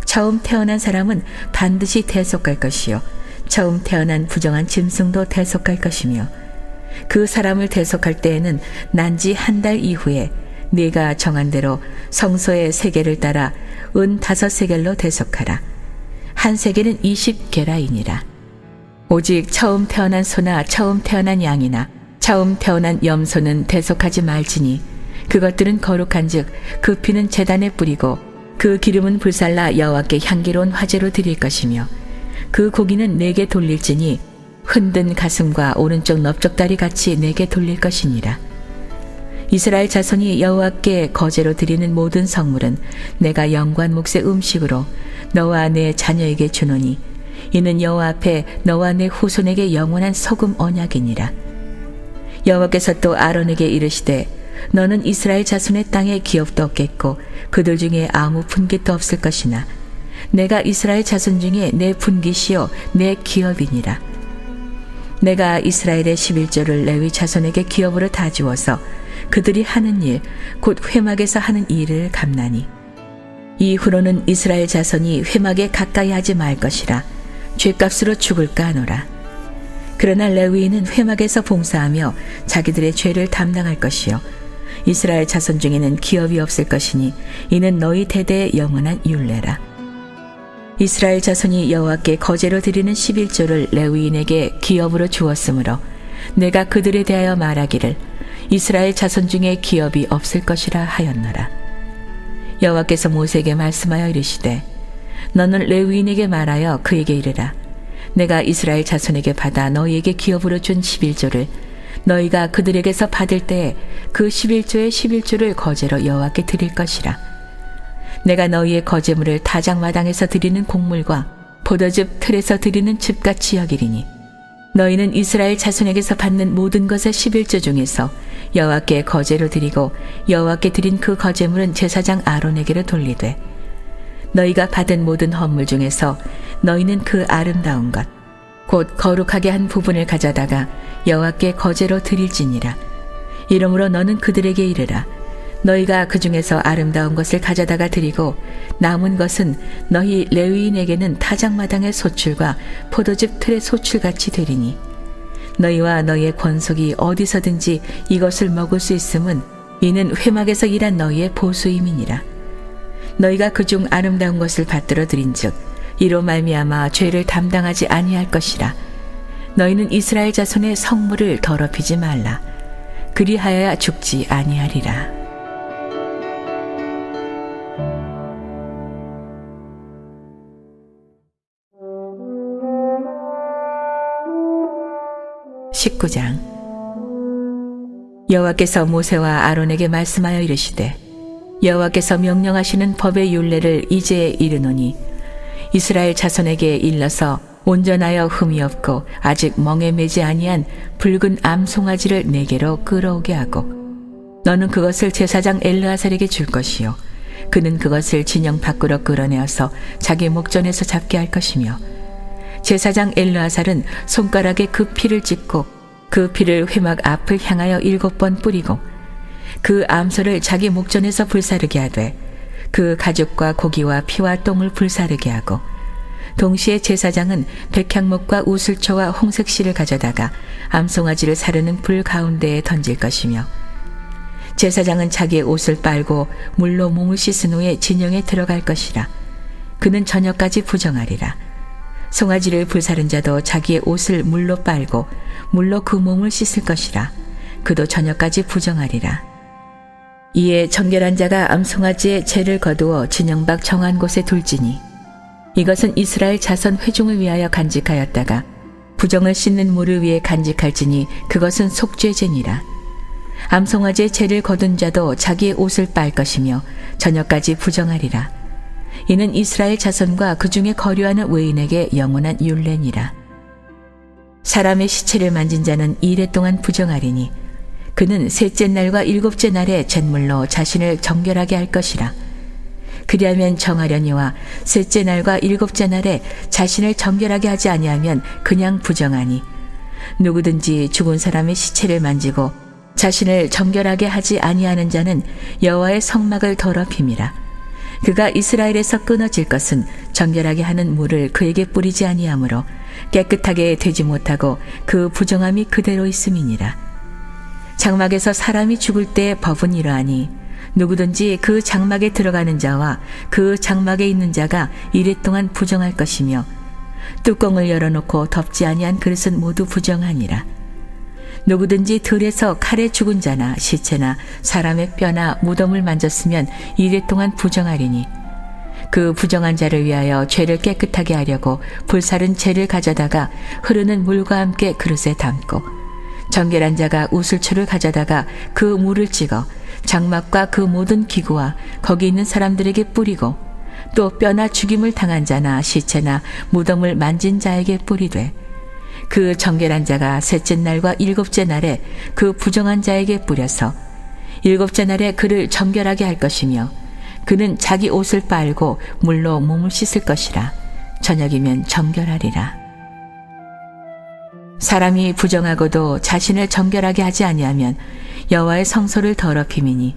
처음 태어난 사람은 반드시 대속할 것이요 처음 태어난 부정한 짐승도 대속할 것이며 그 사람을 대속할 때에는 난지 한 달 이후에 네가 정한 대로 성소의 세겔을 따라 은 5세겔로 대속하라. 한 세겔은 20게라이니라. 오직 처음 태어난 소나 처음 태어난 양이나 처음 태어난 염소는 대속하지 말지니 그것들은 거룩한즉 그 피는 제단에 뿌리고 그 기름은 불살라 여호와께 향기로운 화제로 드릴 것이며 그 고기는 내게 돌릴지니 흔든 가슴과 오른쪽 넓적다리 같이 내게 돌릴 것이니라. 이스라엘 자손이 여호와께 거제로 드리는 모든 성물은 내가 영관 몫의 음식으로 너와 내 자녀에게 주노니 이는 여호와 앞에 너와 내 후손에게 영원한 소금 언약이니라. 여호와께서 또 아론에게 이르시되 너는 이스라엘 자손의 땅에 기업도 없겠고 그들 중에 아무 분깃도 없을 것이나 내가 이스라엘 자손 중에 내 분깃이요 내 기업이니라. 내가 이스라엘의 11조를 레위 자손에게 기업으로 다 주어서 그들이 하는 일 곧 회막에서 하는 일을 갚나니 이후로는 이스라엘 자손이 회막에 가까이 하지 말 것이라. 죄값으로 죽을까 하노라. 그러나 레위인은 회막에서 봉사하며 자기들의 죄를 담당할 것이요 이스라엘 자손 중에는 기업이 없을 것이니 이는 너희 대대의 영원한 율례라. 이스라엘 자손이 여호와께 거제로 드리는 11조를 레위인에게 기업으로 주었으므로 내가 그들에 대하여 말하기를 이스라엘 자손 중에 기업이 없을 것이라 하였노라. 여호와께서 모세에게 말씀하여 이르시되 너는 레위인에게 말하여 그에게 이르라. 내가 이스라엘 자손에게 받아 너희에게 기업으로 준 11조를 너희가 그들에게서 받을 때에 그 11조의 11조를 거제로 여호와께 드릴 것이라. 내가 너희의 거제물을 타작마당에서 드리는 곡물과 포도즙 틀에서 드리는 즙같이 여기리니 너희는 이스라엘 자손에게서 받는 모든 것의 11조 중에서 여호와께 거제로 드리고 여호와께 드린 그 거제물은 제사장 아론에게로 돌리되 너희가 받은 모든 헌물 중에서 너희는 그 아름다운 것 곧 거룩하게 한 부분을 가져다가 여호와께 거제로 드릴지니라. 이러므로 너는 그들에게 이르라. 너희가 그 중에서 아름다운 것을 가져다가 드리고 남은 것은 너희 레위인에게는 타작마당의 소출과 포도즙 틀의 소출같이 되리니 너희와 너희의 권속이 어디서든지 이것을 먹을 수 있음은 이는 회막에서 일한 너희의 보수임이니라. 너희가 그중 아름다운 것을 받들어 드린즉 이로 말미암아 죄를 담당하지 아니할 것이라. 너희는 이스라엘 자손의 성물을 더럽히지 말라. 그리하여야 죽지 아니하리라. (19장) 여호와께서 모세와 아론에게 말씀하여 이르시되 여호와께서 명령하시는 법의 율례를 이제 이르노니 이스라엘 자손에게 일러서 온전하여 흠이 없고 아직 멍에 매지 아니한 붉은 암송아지를 내게로 끌어오게 하고 너는 그것을 제사장 엘르아살에게 줄 것이요 그는 그것을 진영 밖으로 끌어내어서 자기 목전에서 잡게 할 것이며 제사장 엘르아살은 손가락에 그 피를 찍고 그 피를 회막 앞을 향하여 7번 뿌리고 그 암소를 자기 목전에서 불사르게 하되 그 가죽과 고기와 피와 똥을 불사르게 하고 동시에 제사장은 백향목과 우슬초와 홍색실을 가져다가 암송아지를 사르는 불 가운데에 던질 것이며 제사장은 자기의 옷을 빨고 물로 몸을 씻은 후에 진영에 들어갈 것이라. 그는 저녁까지 부정하리라. 송아지를 불사른 자도 자기의 옷을 물로 빨고 물로 그 몸을 씻을 것이라. 그도 저녁까지 부정하리라. 이에 정결한 자가 암송아지의 죄를 거두어 진영 밖 정한 곳에 둘지니 이것은 이스라엘 자손 회중을 위하여 간직하였다가 부정을 씻는 물을 위해 간직할지니 그것은 속죄제니라. 암송아지의 죄를 거둔 자도 자기의 옷을 빨 것이며 저녁까지 부정하리라. 이는 이스라엘 자손과 그 중에 거류하는 외인에게 영원한 율례니라. 사람의 시체를 만진 자는 이레 동안 부정하리니 그는 셋째 날과 일곱째 날에 잿물로 자신을 정결하게 할 것이라. 그리하면 정하려니와 셋째 날과 일곱째 날에 자신을 정결하게 하지 아니하면 그냥 부정하니 누구든지 죽은 사람의 시체를 만지고 자신을 정결하게 하지 아니하는 자는 여호와의 성막을 더럽힘이라. 그가 이스라엘에서 끊어질 것은 정결하게 하는 물을 그에게 뿌리지 아니하므로 깨끗하게 되지 못하고 그 부정함이 그대로 있음이니라. 장막에서 사람이 죽을 때 법은 이러하니 누구든지 그 장막에 들어가는 자와 그 장막에 있는 자가 이레 동안 부정할 것이며 뚜껑을 열어놓고 덮지 아니한 그릇은 모두 부정하니라. 누구든지 들에서 칼에 죽은 자나 시체나 사람의 뼈나 무덤을 만졌으면 이레 동안 부정하리니 그 부정한 자를 위하여 죄를 깨끗하게 하려고 불사른 재를 가져다가 흐르는 물과 함께 그릇에 담고 정결한 자가 우슬초를 가져다가 그 물을 찍어 장막과 그 모든 기구와 거기 있는 사람들에게 뿌리고 또 뼈나 죽임을 당한 자나 시체나 무덤을 만진 자에게 뿌리되 그 정결한 자가 셋째 날과 일곱째 날에 그 부정한 자에게 뿌려서 일곱째 날에 그를 정결하게 할 것이며 그는 자기 옷을 빨고 물로 몸을 씻을 것이라. 저녁이면 정결하리라. 사람이 부정하고도 자신을 정결하게 하지 아니하면 여호와의 성소를 더럽힘이니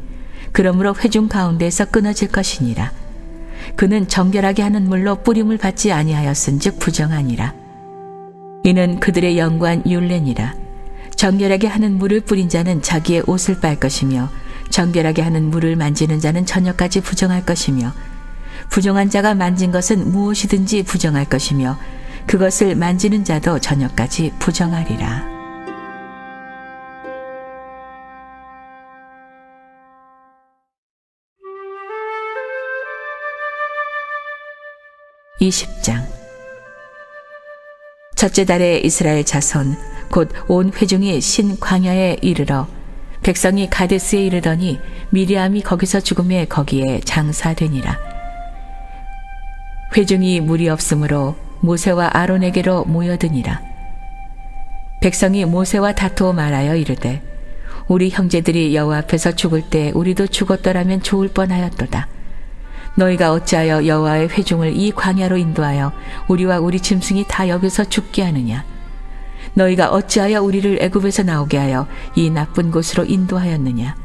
그러므로 회중 가운데에서 끊어질 것이니라. 그는 정결하게 하는 물로 뿌림을 받지 아니하였은즉 부정하니라. 이는 그들의 영구한 율례니라. 정결하게 하는 물을 뿌린 자는 자기의 옷을 빨 것이며 정결하게 하는 물을 만지는 자는 저녁까지 부정할 것이며 부정한 자가 만진 것은 무엇이든지 부정할 것이며 그것을 만지는 자도 저녁까지 부정하리라. (20장) 첫째 달에 이스라엘 자손 곧 온 회중이 신 광야에 이르러 백성이 가데스에 이르더니 미리암이 거기서 죽음에 거기에 장사되니라. 회중이 물이 없으므로 모세와 아론에게로 모여드니라. 백성이 모세와 다투어 말하여 이르되 우리 형제들이 여호와 앞에서 죽을 때 우리도 죽었더라면 좋을 뻔하였도다. 너희가 어찌하여 여호와의 회중을 이 광야로 인도하여 우리와 우리 짐승이 다 여기서 죽게 하느냐? 너희가 어찌하여 우리를 애굽에서 나오게 하여 이 나쁜 곳으로 인도하였느냐?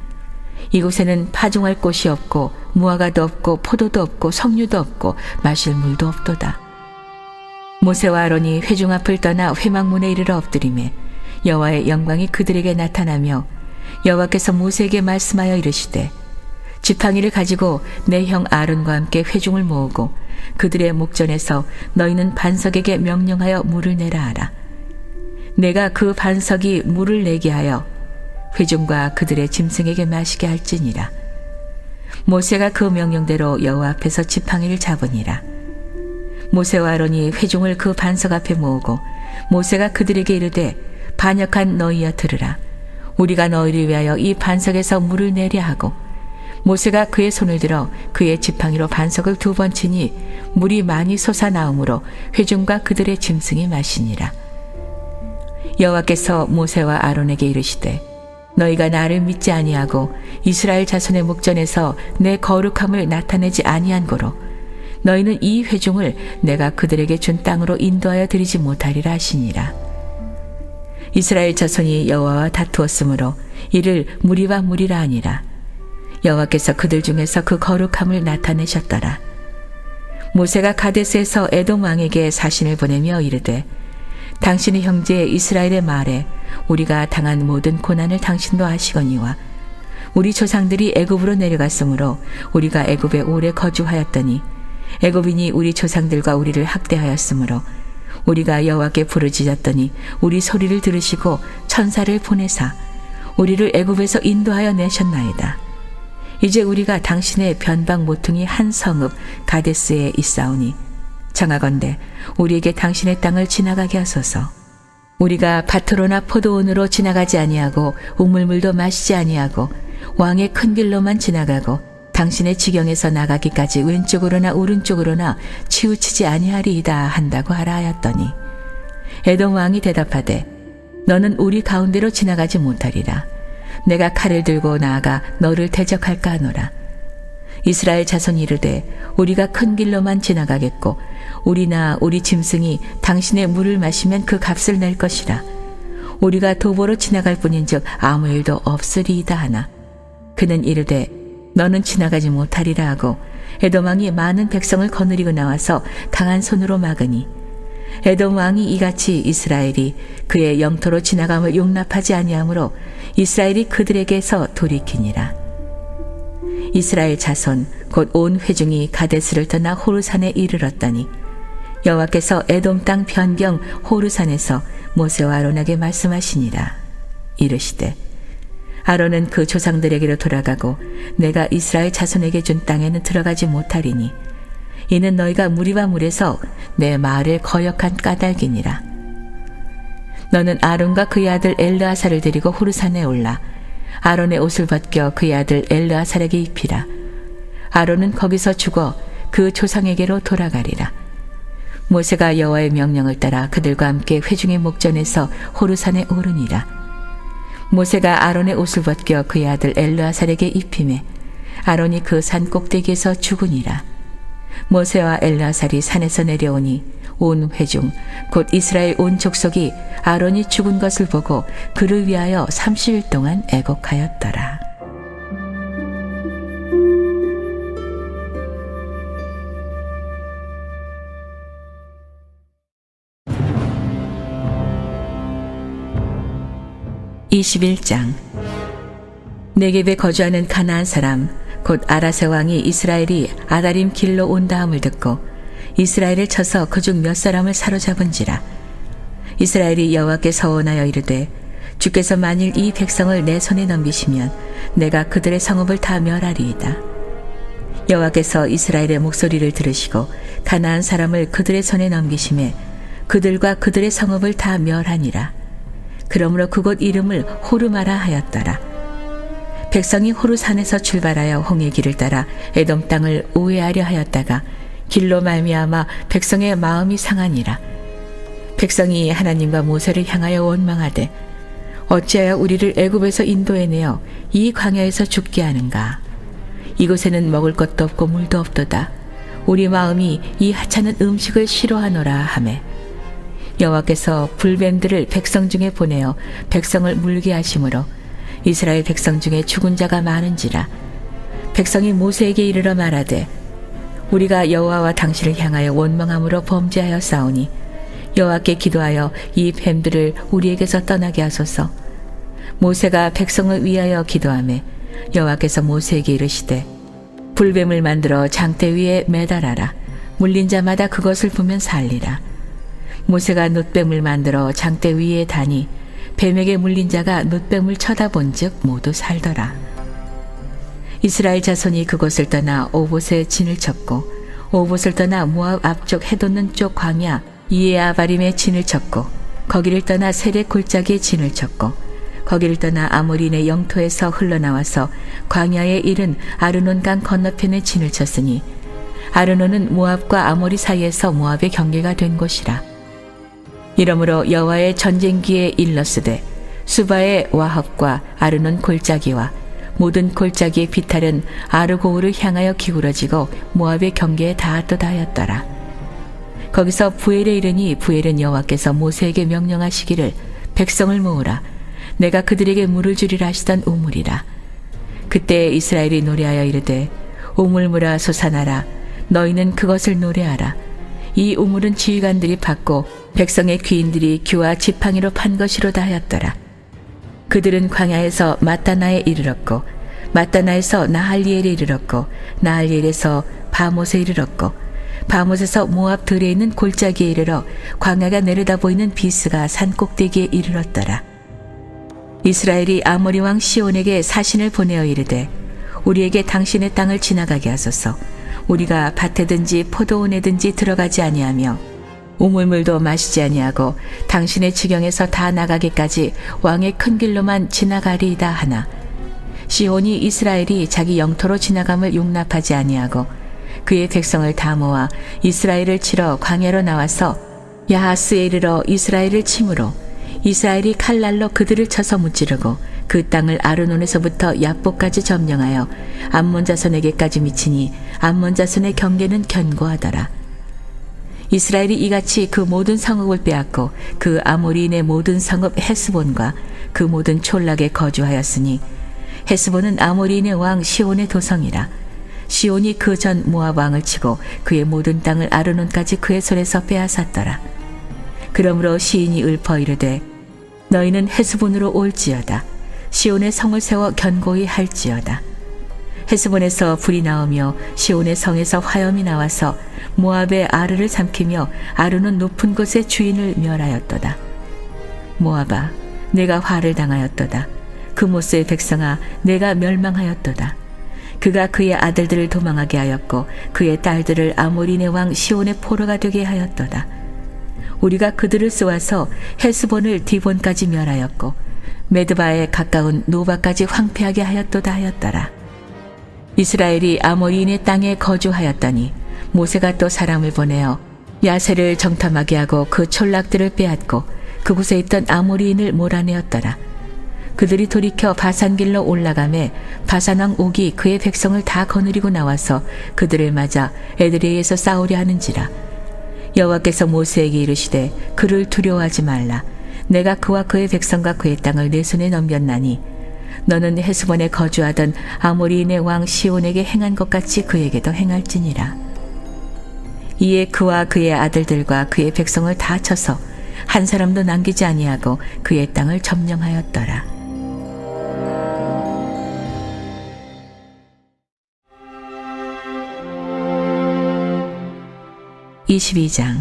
이곳에는 파종할 곳이 없고 무화과도 없고 포도도 없고 석류도 없고 마실 물도 없도다. 모세와 아론이 회중 앞을 떠나 회막문에 이르러 엎드리매 여호와의 영광이 그들에게 나타나며 여호와께서 모세에게 말씀하여 이르시되 지팡이를 가지고 내 형 아론과 함께 회중을 모으고 그들의 목전에서 너희는 반석에게 명령하여 물을 내라 하라. 내가 그 반석이 물을 내게 하여 회중과 그들의 짐승에게 마시게 할지니라. 모세가 그 명령대로 여호와 앞에서 지팡이를 잡으니라. 모세와 아론이 회중을 그 반석 앞에 모으고 모세가 그들에게 이르되 반역한 너희여 들으라. 우리가 너희를 위하여 이 반석에서 물을 내려 하고 모세가 그의 손을 들어 그의 지팡이로 반석을 2번 치니 물이 많이 솟아나오므로 회중과 그들의 짐승이 마시니라. 여호와께서 모세와 아론에게 이르시되 너희가 나를 믿지 아니하고 이스라엘 자손의 목전에서 내 거룩함을 나타내지 아니한 고로 너희는 이 회중을 내가 그들에게 준 땅으로 인도하여 드리지 못하리라 하시니라. 이스라엘 자손이 여호와와 다투었으므로 이를 무리와 무리라 하니라. 여호와께서 그들 중에서 그 거룩함을 나타내셨더라. 모세가 가데스에서 에돔 왕에게 사신을 보내며 이르되 당신의 형제 이스라엘의 말에 우리가 당한 모든 고난을 당신도 아시거니와 우리 조상들이 애굽으로 내려갔으므로 우리가 애굽에 오래 거주하였더니 애굽인이 우리 조상들과 우리를 학대하였으므로 우리가 여호와께 부르짖었더니 우리 소리를 들으시고 천사를 보내사 우리를 애굽에서 인도하여 내셨나이다. 이제 우리가 당신의 변방 모퉁이 한 성읍 가데스에 있사오니 청하건대 우리에게 당신의 땅을 지나가게 하소서. 우리가 밭으로나 포도원으로 지나가지 아니하고 우물물도 마시지 아니하고 왕의 큰 길로만 지나가고 당신의 지경에서 나가기까지 왼쪽으로나 오른쪽으로나 치우치지 아니하리이다 한다고 하라 하였더니 에돔 왕이 대답하되 너는 우리 가운데로 지나가지 못하리라. 내가 칼을 들고 나아가 너를 대적할까 하노라. 이스라엘 자손이 이르되 우리가 큰 길로만 지나가겠고 우리나 우리 짐승이 당신의 물을 마시면 그 값을 낼 것이라. 우리가 도보로 지나갈 뿐인즉 아무 일도 없으리이다 하나 그는 이르되 너는 지나가지 못하리라 하고 에돔 왕이 많은 백성을 거느리고 나와서 강한 손으로 막으니 에돔 왕이 이같이 이스라엘이 그의 영토로 지나감을 용납하지 아니하므로 이스라엘이 그들에게서 돌이키니라. 이스라엘 자손 곧 온 회중이 가데스를 떠나 호르산에 이르렀더니 여호와께서 에돔 땅 변경 호르산에서 모세와 아론에게 말씀하시니라. 이르시되 아론은 그 조상들에게로 돌아가고 내가 이스라엘 자손에게 준 땅에는 들어가지 못하리니 이는 너희가 무리와 물에서 내 말을 거역한 까닭이니라. 너는 아론과 그의 아들 엘르아사를 데리고 호르산에 올라 아론의 옷을 벗겨 그의 아들 엘르아살에게 입히라. 아론은 거기서 죽어 그 조상에게로 돌아가리라. 모세가 여호와의 명령을 따라 그들과 함께 회중의 목전에서 호르산에 오르니라. 모세가 아론의 옷을 벗겨 그의 아들 엘르아살에게 입히매 아론이 그 산 꼭대기에서 죽으니라. 모세와 엘르아살이 산에서 내려오니 온 회중 곧 이스라엘 온 족속이 아론이 죽은 것을 보고 그를 위하여 30일 동안 애곡하였더라. (21장) 네겝에 거주하는 가나안 사람 곧 아라세 왕이 이스라엘이 아다림 길로 온 다음을 듣고 이스라엘을 쳐서 그중 몇 사람을 사로잡은지라. 이스라엘이 여호와께 서원하여 이르되 주께서 만일 이 백성을 내 손에 넘기시면 내가 그들의 성읍을 다 멸하리이다. 여호와께서 이스라엘의 목소리를 들으시고 가나안 사람을 그들의 손에 넘기심에 그들과 그들의 성읍을 다 멸하니라. 그러므로 그곳 이름을 호르마라 하였더라. 백성이 호르산에서 출발하여 홍해 길을 따라 에돔 땅을 우회하려 하였다가 길로 말미암아 백성의 마음이 상하니라. 백성이 하나님과 모세를 향하여 원망하되 어찌하여 우리를 애굽에서 인도해내어 이 광야에서 죽게 하는가. 이곳에는 먹을 것도 없고 물도 없도다. 우리 마음이 이 하찮은 음식을 싫어하노라 하매 여호와께서 불뱀들을 백성 중에 보내어 백성을 물게 하심으로 이스라엘 백성 중에 죽은 자가 많은지라. 백성이 모세에게 이르러 말하되 우리가 여호와와 당신을 향하여 원망함으로 범죄하여 싸우니 여호와께 기도하여 이 뱀들을 우리에게서 떠나게 하소서. 모세가 백성을 위하여 기도하매 여호와께서 모세에게 이르시되 불뱀을 만들어 장대 위에 매달아라. 물린 자마다 그것을 보면 살리라. 모세가 놋뱀을 만들어 장대 위에 다니 뱀에게 물린 자가 놋뱀을 쳐다본즉 모두 살더라. 이스라엘 자손이 그곳을 떠나 오봇에 진을 쳤고 오봇을 떠나 모압 앞쪽 해돋는 쪽 광야 이에아바림에 진을 쳤고 거기를 떠나 세렉 골짜기에 진을 쳤고 거기를 떠나 아모리네 영토에서 흘러나와서 광야에 이른 아르논강 건너편에 진을 쳤으니 아르논은 모압과 아모리 사이에서 모압의 경계가 된 곳이라. 이러므로 여호와의 전쟁기에 일렀으되 수바의 와합과 아르논 골짜기와 모든 골짜기의 비탈은 아르고우를 향하여 기울어지고 모압의 경계에 닿았도다하였더라. 거기서 부엘에 이르니 부엘은 여호와께서 모세에게 명령하시기를 백성을 모으라. 내가 그들에게 물을 주리라 하시던 우물이라. 그때 이스라엘이 노래하여 이르되 우물물아 솟아나라. 너희는 그것을 노래하라. 이 우물은 지휘관들이 팠고 백성의 귀인들이 규와 지팡이로 판 것이로다 하였더라. 그들은 광야에서 마따나에 이르렀고 마따나에서 나할리엘에 이르렀고 나할리엘에서 바못에 이르렀고 바못에서 모압 들에 있는 골짜기에 이르러 광야가 내려다 보이는 비스가 산 꼭대기에 이르렀더라. 이스라엘이 아모리 왕 시온에게 사신을 보내어 이르되 우리에게 당신의 땅을 지나가게 하소서. 우리가 밭에든지 포도원에든지 들어가지 아니하며 우물물도 마시지 아니하고 당신의 지경에서 다 나가기까지 왕의 큰 길로만 지나가리이다 하나 시온이 이스라엘이 자기 영토로 지나감을 용납하지 아니하고 그의 백성을 다 모아 이스라엘을 치러 광야로 나와서 야하스에 이르러 이스라엘을 치므로 이스라엘이 칼날로 그들을 쳐서 무찌르고 그 땅을 아르논에서부터 야복까지 점령하여 암몬 자손에게까지 미치니 암몬 자손의 경계는 견고하더라. 이스라엘이 이같이 그 모든 성읍을 빼앗고 그 아모리인의 모든 성읍 헤스본과 그 모든 촌락에 거주하였으니 헤스본은 아모리인의 왕 시온의 도성이라. 시온이 그 전 모압 왕을 치고 그의 모든 땅을 아르논까지 그의 손에서 빼앗았더라. 그러므로 시인이 읊어 이르되 너희는 헤스본으로 올지어다. 시온의 성을 세워 견고히 할지어다. 헤스본에서 불이 나오며 시온의 성에서 화염이 나와서 모압의 아르를 삼키며 아르는 높은 곳의 주인을 멸하였도다. 모압아, 내가 화를 당하였도다. 그모스의 백성아, 내가 멸망하였도다. 그가 그의 아들들을 도망하게 하였고 그의 딸들을 아모리네 왕 시온의 포로가 되게 하였도다. 우리가 그들을 쏘아서 헤스본을 디본까지 멸하였고 메드바에 가까운 노바까지 황폐하게 하였도다 하였더라. 이스라엘이 아모리인의 땅에 거주하였더니 모세가 또 사람을 보내어 야세를 정탐하게 하고 그 촌락들을 빼앗고 그곳에 있던 아모리인을 몰아내었더라. 그들이 돌이켜 바산길로 올라가매 바산왕 옥이 그의 백성을 다 거느리고 나와서 그들을 맞아 에드레이에서 싸우려 하는지라. 여호와께서 모세에게 이르시되 그를 두려워하지 말라. 내가 그와 그의 백성과 그의 땅을 내 손에 넘겼나니 너는 헤스본에 거주하던 아모리인의 왕 시온에게 행한 것 같이 그에게도 행할지니라. 이에 그와 그의 아들들과 그의 백성을 다 쳐서 한 사람도 남기지 아니하고 그의 땅을 점령하였더라. 22장.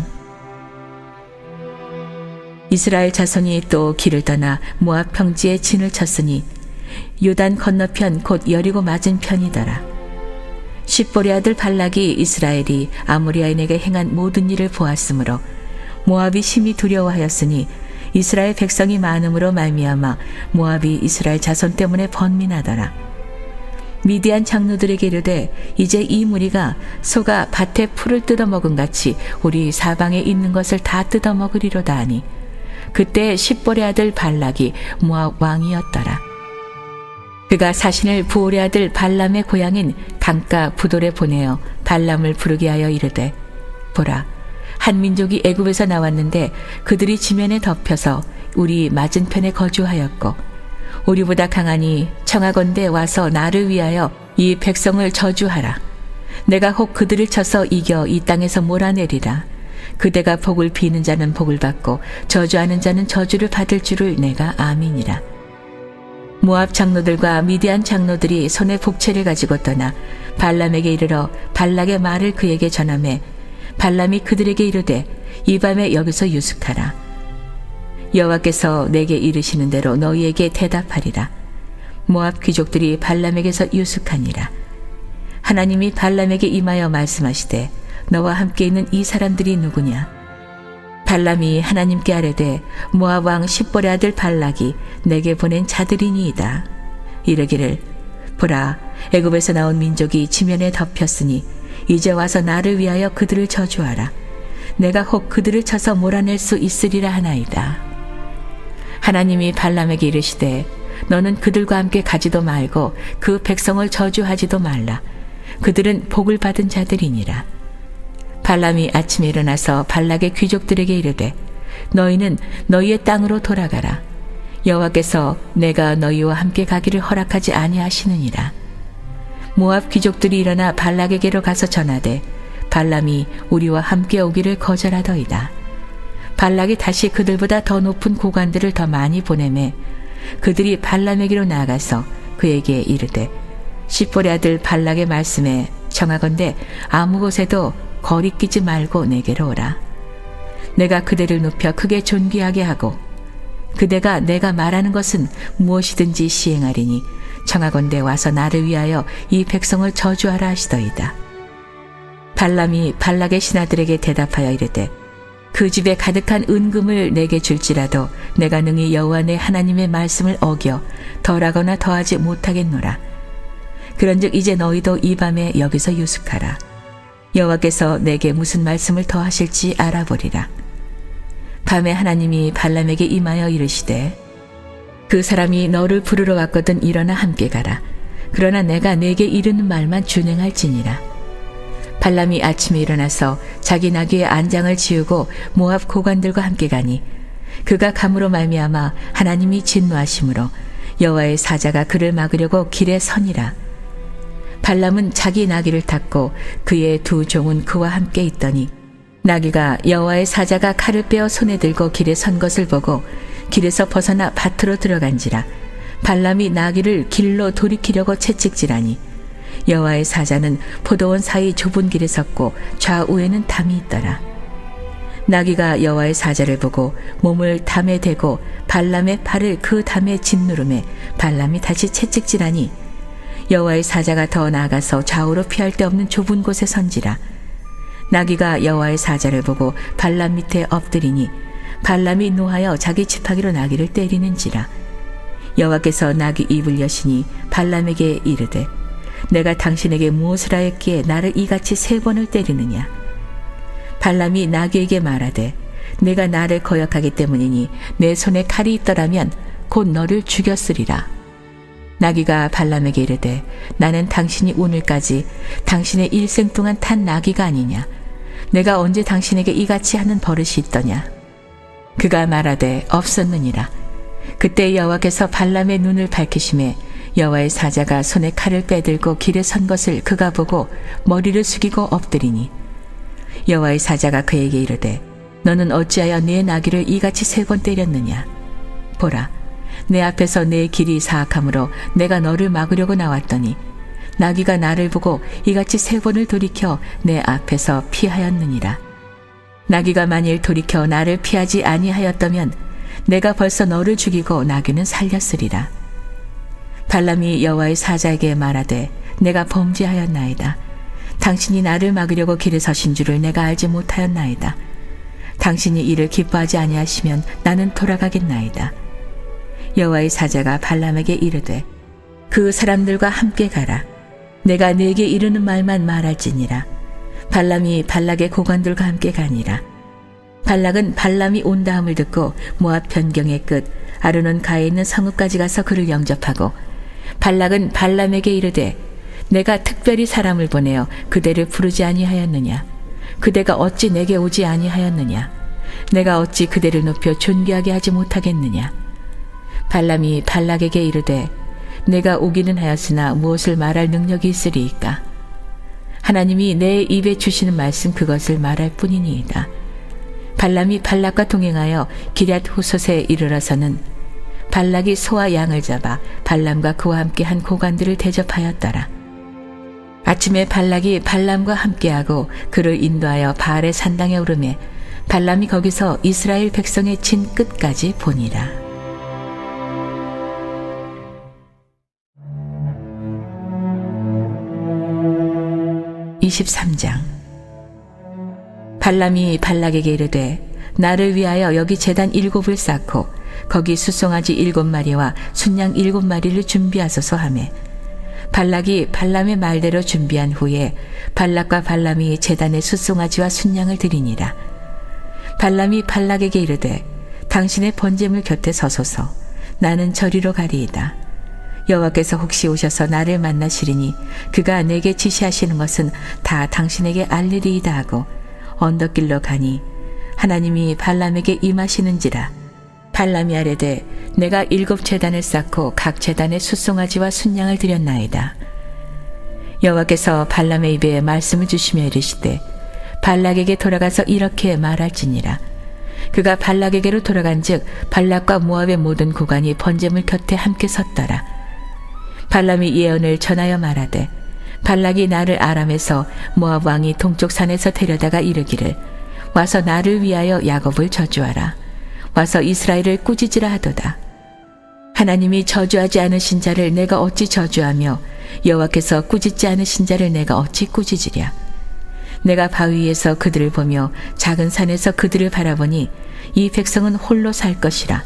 이스라엘 자손이 또 길을 떠나 모압 평지에 진을 쳤으니 요단 건너편 곧 여리고 맞은 편이더라. 십볼의 아들 발락이 이스라엘이 아모리아인에게 행한 모든 일을 보았으므로 모압이 심히 두려워하였으니 이스라엘 백성이 많음으로 말미암아 모압이 이스라엘 자손 때문에 번민하더라. 미디안 장로들에게 이르되 이제 이 무리가 소가 밭에 풀을 뜯어먹은 같이 우리 사방에 있는 것을 다 뜯어먹으리로다 하니 그때 십볼의 아들 발락이 모압 왕이었더라. 그가 사신을 부올의 아들 발람의 고향인 강가 부돌에 보내어 발람을 부르게 하여 이르되 보라, 한 민족이 애굽에서 나왔는데 그들이 지면에 덮여서 우리 맞은편에 거주하였고 우리보다 강하니 청하건대 와서 나를 위하여 이 백성을 저주하라. 내가 혹 그들을 쳐서 이겨 이 땅에서 몰아내리라. 그대가 복을 비는 자는 복을 받고 저주하는 자는 저주를 받을 줄을 내가 아미니라. 모압 장로들과 미디안 장로들이 손에 복채를 가지고 떠나 발람에게 이르러 발락의 말을 그에게 전하매 발람이 그들에게 이르되 이 밤에 여기서 유숙하라. 여호와께서 내게 이르시는 대로 너희에게 대답하리라. 모압 귀족들이 발람에게서 유숙하니라. 하나님이 발람에게 임하여 말씀하시되 너와 함께 있는 이 사람들이 누구냐? 발람이 하나님께 아뢰되 모압 왕 십볼의 아들 발락이 내게 보낸 자들이니이다. 이르기를 보라, 애굽에서 나온 민족이 지면에 덮였으니 이제 와서 나를 위하여 그들을 저주하라. 내가 혹 그들을 쳐서 몰아낼 수 있으리라 하나이다. 하나님이 발람에게 이르시되 너는 그들과 함께 가지도 말고 그 백성을 저주하지도 말라. 그들은 복을 받은 자들이니라. 발람이 아침에 일어나서 발락의 귀족들에게 이르되 너희는 너희의 땅으로 돌아가라. 여호와께서 내가 너희와 함께 가기를 허락하지 아니하시느니라. 모압 귀족들이 일어나 발락에게로 가서 전하되 발람이 우리와 함께 오기를 거절하더이다. 발락이 다시 그들보다 더 높은 고관들을 더 많이 보내매 그들이 발람에게로 나아가서 그에게 이르되 십볼의 아들 발락의 말씀에 청하건대 아무 곳에도 거리끼지 말고 내게로 오라. 내가 그대를 높여 크게 존귀하게 하고 그대가 내가 말하는 것은 무엇이든지 시행하리니 청하건대 와서 나를 위하여 이 백성을 저주하라 하시더이다. 발람이 발락의 신하들에게 대답하여 이르되 그 집에 가득한 은금을 내게 줄지라도 내가 능히 여호와 내 하나님의 말씀을 어겨 덜하거나 더하지 못하겠노라. 그런즉 이제 너희도 이 밤에 여기서 유숙하라. 여호와께서 내게 무슨 말씀을 더하실지 알아보리라. 밤에 하나님이 발람에게 임하여 이르시되 그 사람이 너를 부르러 왔거든 일어나 함께 가라. 그러나 내가 내게 이르는 말만 준행할지니라. 발람이 아침에 일어나서 자기 나귀의 안장을 지우고 모압 고관들과 함께 가니 그가 감으로 말미암아 하나님이 진노하심으로 여호와의 사자가 그를 막으려고 길에 서니라. 발람은 자기 나귀를 탔고 그의 두 종은 그와 함께 있더니 나귀가 여호와의 사자가 칼을 빼어 손에 들고 길에 선 것을 보고 길에서 벗어나 밭으로 들어간지라. 발람이 나귀를 길로 돌이키려고 채찍질하니 여호와의 사자는 포도원 사이 좁은 길에 섰고 좌우에는 담이 있더라. 나귀가 여호와의 사자를 보고 몸을 담에 대고 발람의 팔을 그 담에 짓누름에 발람이 다시 채찍질하니 여호와의 사자가 더 나아가서 좌우로 피할 데 없는 좁은 곳에 선지라. 나귀가 여호와의 사자를 보고 발람 밑에 엎드리니 발람이 노하여 자기 지팡이로 나귀를 때리는지라. 여호와께서 나귀 입을 여시니 발람에게 이르되 내가 당신에게 무엇을 하였기에 나를 이같이 3번을 때리느냐. 발람이 나귀에게 말하되 내가 나를 거역하기 때문이니 내 손에 칼이 있더라면 곧 너를 죽였으리라. 나귀가 발람에게 이르되 나는 당신이 오늘까지 당신의 일생 동안 탄 나귀가 아니냐. 내가 언제 당신에게 이같이 하는 버릇이 있더냐. 그가 말하되 없었느니라. 그때 여호와께서 발람의 눈을 밝히심에 여호와의 사자가 손에 칼을 빼들고 길에 선 것을 그가 보고 머리를 숙이고 엎드리니 여호와의 사자가 그에게 이르되 너는 어찌하여 네 나귀를 이같이 3번 때렸느냐. 보라, 내 앞에서 내 길이 사악함으로 내가 너를 막으려고 나왔더니 나귀가 나를 보고 이같이 3번을 돌이켜 내 앞에서 피하였느니라. 나귀가 만일 돌이켜 나를 피하지 아니하였다면 내가 벌써 너를 죽이고 나귀는 살렸으리라. 발람이 여호와의 사자에게 말하되 내가 범죄하였나이다. 당신이 나를 막으려고 길에 서신 줄을 내가 알지 못하였나이다. 당신이 이를 기뻐하지 아니하시면 나는 돌아가겠나이다. 여호와의 사자가 발람에게 이르되 그 사람들과 함께 가라. 내가 네게 이르는 말만 말할지니라. 발람이 발락의 고관들과 함께 가니라. 발락은 발람이 온다함을 듣고 모압 변경의 끝 아르논 가에 있는 성읍까지 가서 그를 영접하고 발락은 발람에게 이르되 내가 특별히 사람을 보내어 그대를 부르지 아니하였느냐. 그대가 어찌 내게 오지 아니하였느냐. 내가 어찌 그대를 높여 존귀하게 하지 못하겠느냐. 발람이 발락에게 이르되 내가 오기는 하였으나 무엇을 말할 능력이 있으리이까. 하나님이 내 입에 주시는 말씀 그것을 말할 뿐이니이다. 발람이 발락과 동행하여 기럇 후솥에 이르러서는 발락이 소와 양을 잡아 발람과 그와 함께 한 고관들을 대접하였더라. 아침에 발락이 발람과 함께하고 그를 인도하여 바알의 산당에 오르매 발람이 거기서 이스라엘 백성의 진 끝까지 보니라. (23장) 발람이 발락에게 이르되 나를 위하여 여기 제단 7을 쌓고 거기 수송아지 7마리와 순양 7마리를 준비하소서 하매 발락이 발람의 말대로 준비한 후에 발락과 발람이 제단에 수송아지와 순양을 드리니라. 발람이 발락에게 이르되 당신의 번제물 곁에 서소서. 나는 저리로 가리이다. 여호와께서 혹시 오셔서 나를 만나시리니 그가 내게 지시하시는 것은 다 당신에게 알리리이다 하고 언덕길로 가니 하나님이 발람에게 임하시는지라. 발람이 아뢰되 내가 7제단을 쌓고 각 제단에 수송아지와 순양을 드렸나이다. 여호와께서 발람의 입에 말씀을 주시며 이르시되 발락에게 돌아가서 이렇게 말할지니라. 그가 발락에게로 돌아간즉 발락과 모압의 모든 고관이 번제물 곁에 함께 섰더라. 발람이 예언을 전하여 말하되 발락이 나를 아람에서 모압 왕이 동쪽 산에서 데려다가 이르기를 와서 나를 위하여 야곱을 저주하라. 와서 이스라엘을 꾸짖으라 하도다. 하나님이 저주하지 않으신 자를 내가 어찌 저주하며 여호와께서 꾸짖지 않으신 자를 내가 어찌 꾸짖으랴. 내가 바위 위에서 그들을 보며 작은 산에서 그들을 바라보니 이 백성은 홀로 살 것이라.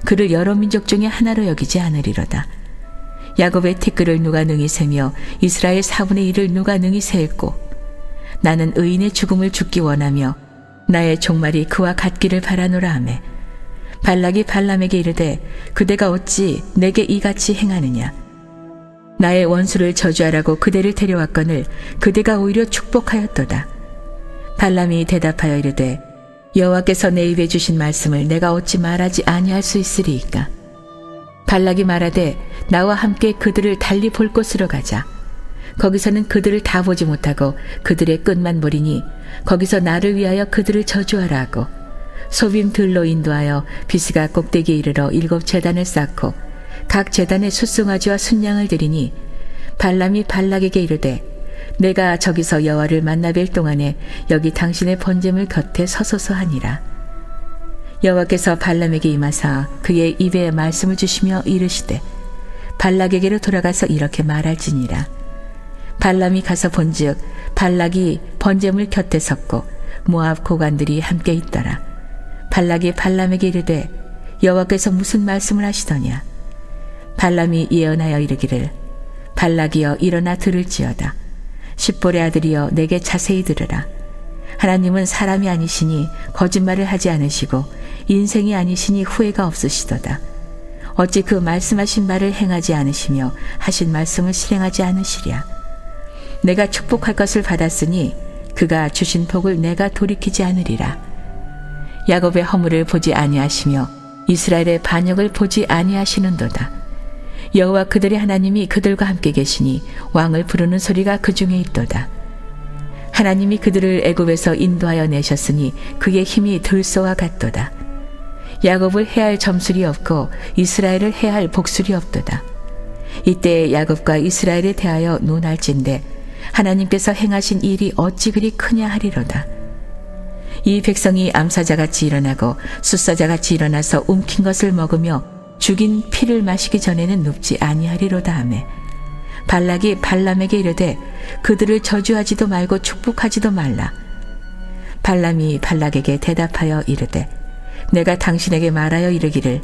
그를 여러 민족 중에 하나로 여기지 않으리로다. 야곱의 티끌을 누가 능히 세며 이스라엘 4분의 1을 누가 능히 세했고 나는 의인의 죽음을 죽기 원하며 나의 종말이 그와 같기를 바라노라 하매 발락이 발람에게 이르되 그대가 어찌 내게 이같이 행하느냐. 나의 원수를 저주하라고 그대를 데려왔거늘 그대가 오히려 축복하였도다. 발람이 대답하여 이르되 여호와께서 내 입에 주신 말씀을 내가 어찌 말하지 아니할 수 있으리이까. 발락이 말하되 나와 함께 그들을 달리 볼 곳으로 가자. 거기서는 그들을 다 보지 못하고 그들의 끝만 보리니 거기서 나를 위하여 그들을 저주하라 하고 소빔 들로 인도하여 비스가 꼭대기에 이르러 7 제단을 쌓고 각 제단에 숫송아지와 순양을 드리니 발람이 발락에게 이르되 내가 저기서 여호와를 만나 뵐 동안에 여기 당신의 번제물 곁에 서소서 하니라. 여호와께서 발람에게 임하사 그의 입에 말씀을 주시며 이르시되 발락에게로 돌아가서 이렇게 말할지니라. 발람이 가서 본즉 발락이 번제물 곁에 섰고 모압 고관들이 함께 있더라. 발락이 발람에게 이르되 여호와께서 무슨 말씀을 하시더냐. 발람이 예언하여 이르기를 발락이여 일어나 들을지어다. 십볼의 아들이여 내게 자세히 들으라. 하나님은 사람이 아니시니 거짓말을 하지 않으시고 인생이 아니시니 후회가 없으시도다. 어찌 그 말씀하신 말을 행하지 않으시며 하신 말씀을 실행하지 않으시랴. 내가 축복할 것을 받았으니 그가 주신 복을 내가 돌이키지 않으리라. 야곱의 허물을 보지 아니하시며 이스라엘의 반역을 보지 아니하시는도다. 여호와 그들의 하나님이 그들과 함께 계시니 왕을 부르는 소리가 그 중에 있도다. 하나님이 그들을 애굽에서 인도하여 내셨으니 그의 힘이 들소와 같도다. 야곱을 해할 점술이 없고 이스라엘을 해할 복술이 없도다. 이때 야곱과 이스라엘에 대하여 논할진대 하나님께서 행하신 일이 어찌 그리 크냐 하리로다. 이 백성이 암사자같이 일어나고 숫사자같이 일어나서 움킨 것을 먹으며 죽인 피를 마시기 전에는 눕지 아니하리로다 하매 발락이 발람에게 이르되 그들을 저주하지도 말고 축복하지도 말라. 발람이 발락에게 대답하여 이르되 내가 당신에게 말하여 이르기를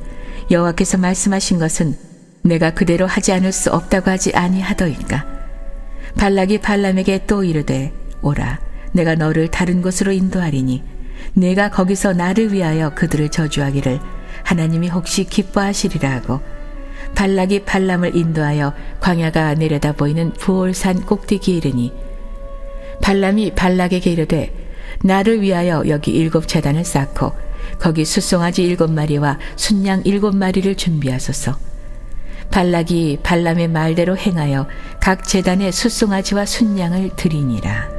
여호와께서 말씀하신 것은 내가 그대로 하지 않을 수 없다고 하지 아니하더이까. 발락이 발람에게 또 이르되 오라. 내가 너를 다른 곳으로 인도하리니 내가 거기서 나를 위하여 그들을 저주하기를 하나님이 혹시 기뻐하시리라 하고 발락이 발람을 인도하여 광야가 내려다 보이는 부올산 꼭대기에 이르니 발람이 발락에게 이르되 나를 위하여 여기 7 제단을 쌓고 거기 숫송아지 7마리와 순양 7마리를 준비하소서. 발락이 발람의 말대로 행하여 각 제단에 숫송아지와 순양을 드리니라.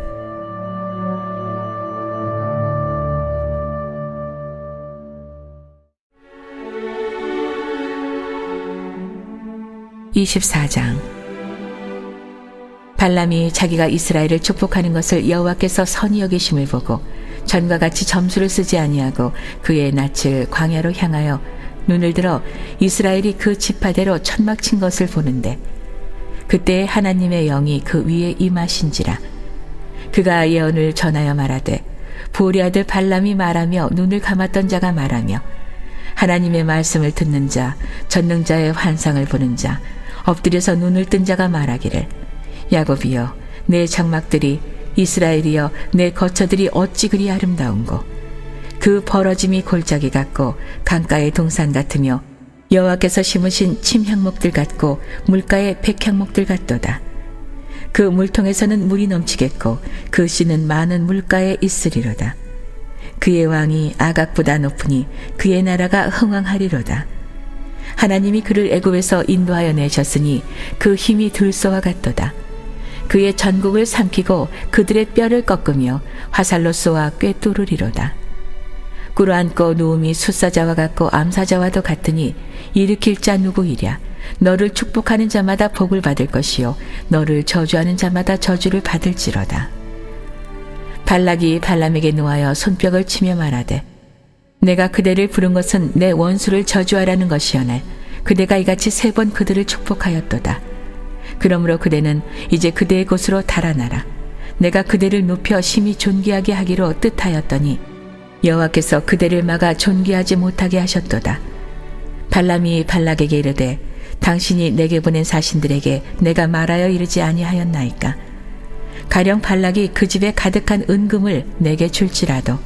(24장) 발람이 자기가 이스라엘을 축복하는 것을 여호와께서 선히 여기심을 보고 전과 같이 점수를 쓰지 아니하고 그의 낯을 광야로 향하여 눈을 들어 이스라엘이 그 지파대로 천막 친 것을 보는데 그때 하나님의 영이 그 위에 임하신지라. 그가 예언을 전하여 말하되 부올의 아들 발람이 말하며 눈을 감았던 자가 말하며 하나님의 말씀을 듣는 자 전능자의 환상을 보는 자 엎드려서 눈을 뜬 자가 말하기를 야곱이여 내 장막들이 이스라엘이여 내 거처들이 어찌 그리 아름다운고 그 벌어짐이 골짜기 같고 강가의 동산 같으며 여호와께서 심으신 침향목들 같고 물가의 백향목들 같도다. 그 물통에서는 물이 넘치겠고 그 씨는 많은 물가에 있으리로다. 그의 왕이 아각보다 높으니 그의 나라가 흥왕하리로다. 하나님이 그를 애굽에서 인도하여 내셨으니 그 힘이 들소와 같도다. 그의 전국을 삼키고 그들의 뼈를 꺾으며 화살로 쏘아 꿰뚫으리로다. 꿇어앉고 누움이 숫사자와 같고 암사자와도 같으니 일으킬 자 누구이랴. 너를 축복하는 자마다 복을 받을 것이요 너를 저주하는 자마다 저주를 받을지로다. 발락이 발람에게 노하여 손뼉을 치며 말하되 내가 그대를 부른 것은 내 원수를 저주하라는 것이오늘 그대가 이같이 3번 그들을 축복하였도다. 그러므로 그대는 이제 그대의 곳으로 달아나라. 내가 그대를 높여 심히 존귀하게 하기로 뜻하였더니 여호와께서 그대를 막아 존귀하지 못하게 하셨도다. 발람이 발락에게 이르되 당신이 내게 보낸 사신들에게 내가 말하여 이르지 아니하였나이까. 가령 발락이 그 집에 가득한 은금을 내게 줄지라도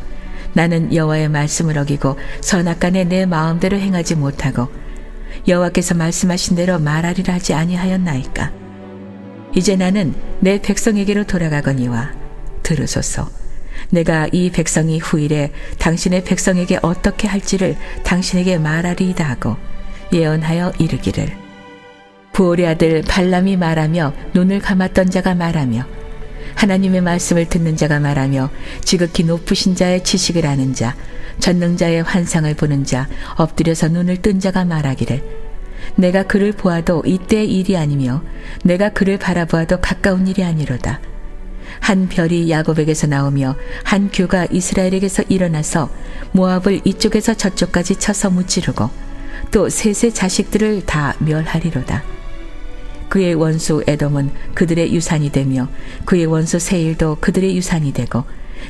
나는 여호와의 말씀을 어기고 선악간에 내 마음대로 행하지 못하고 여호와께서 말씀하신 대로 말하리라 하지 아니하였나이까. 이제 나는 내 백성에게로 돌아가거니와 들으소서. 내가 이 백성이 후일에 당신의 백성에게 어떻게 할지를 당신에게 말하리이다 하고 예언하여 이르기를 부올의 아들 발람이 말하며 눈을 감았던 자가 말하며 하나님의 말씀을 듣는 자가 말하며 지극히 높으신 자의 지식을 아는 자 전능자의 환상을 보는 자 엎드려서 눈을 뜬 자가 말하기를 내가 그를 보아도 이때의 일이 아니며 내가 그를 바라보아도 가까운 일이 아니로다. 한 별이 야곱에게서 나오며 한 규가 이스라엘에게서 일어나서 모압을 이쪽에서 저쪽까지 쳐서 무찌르고 또 셋의 자식들을 다 멸하리로다. 그의 원수 에돔은 그들의 유산이 되며 그의 원수 세일도 그들의 유산이 되고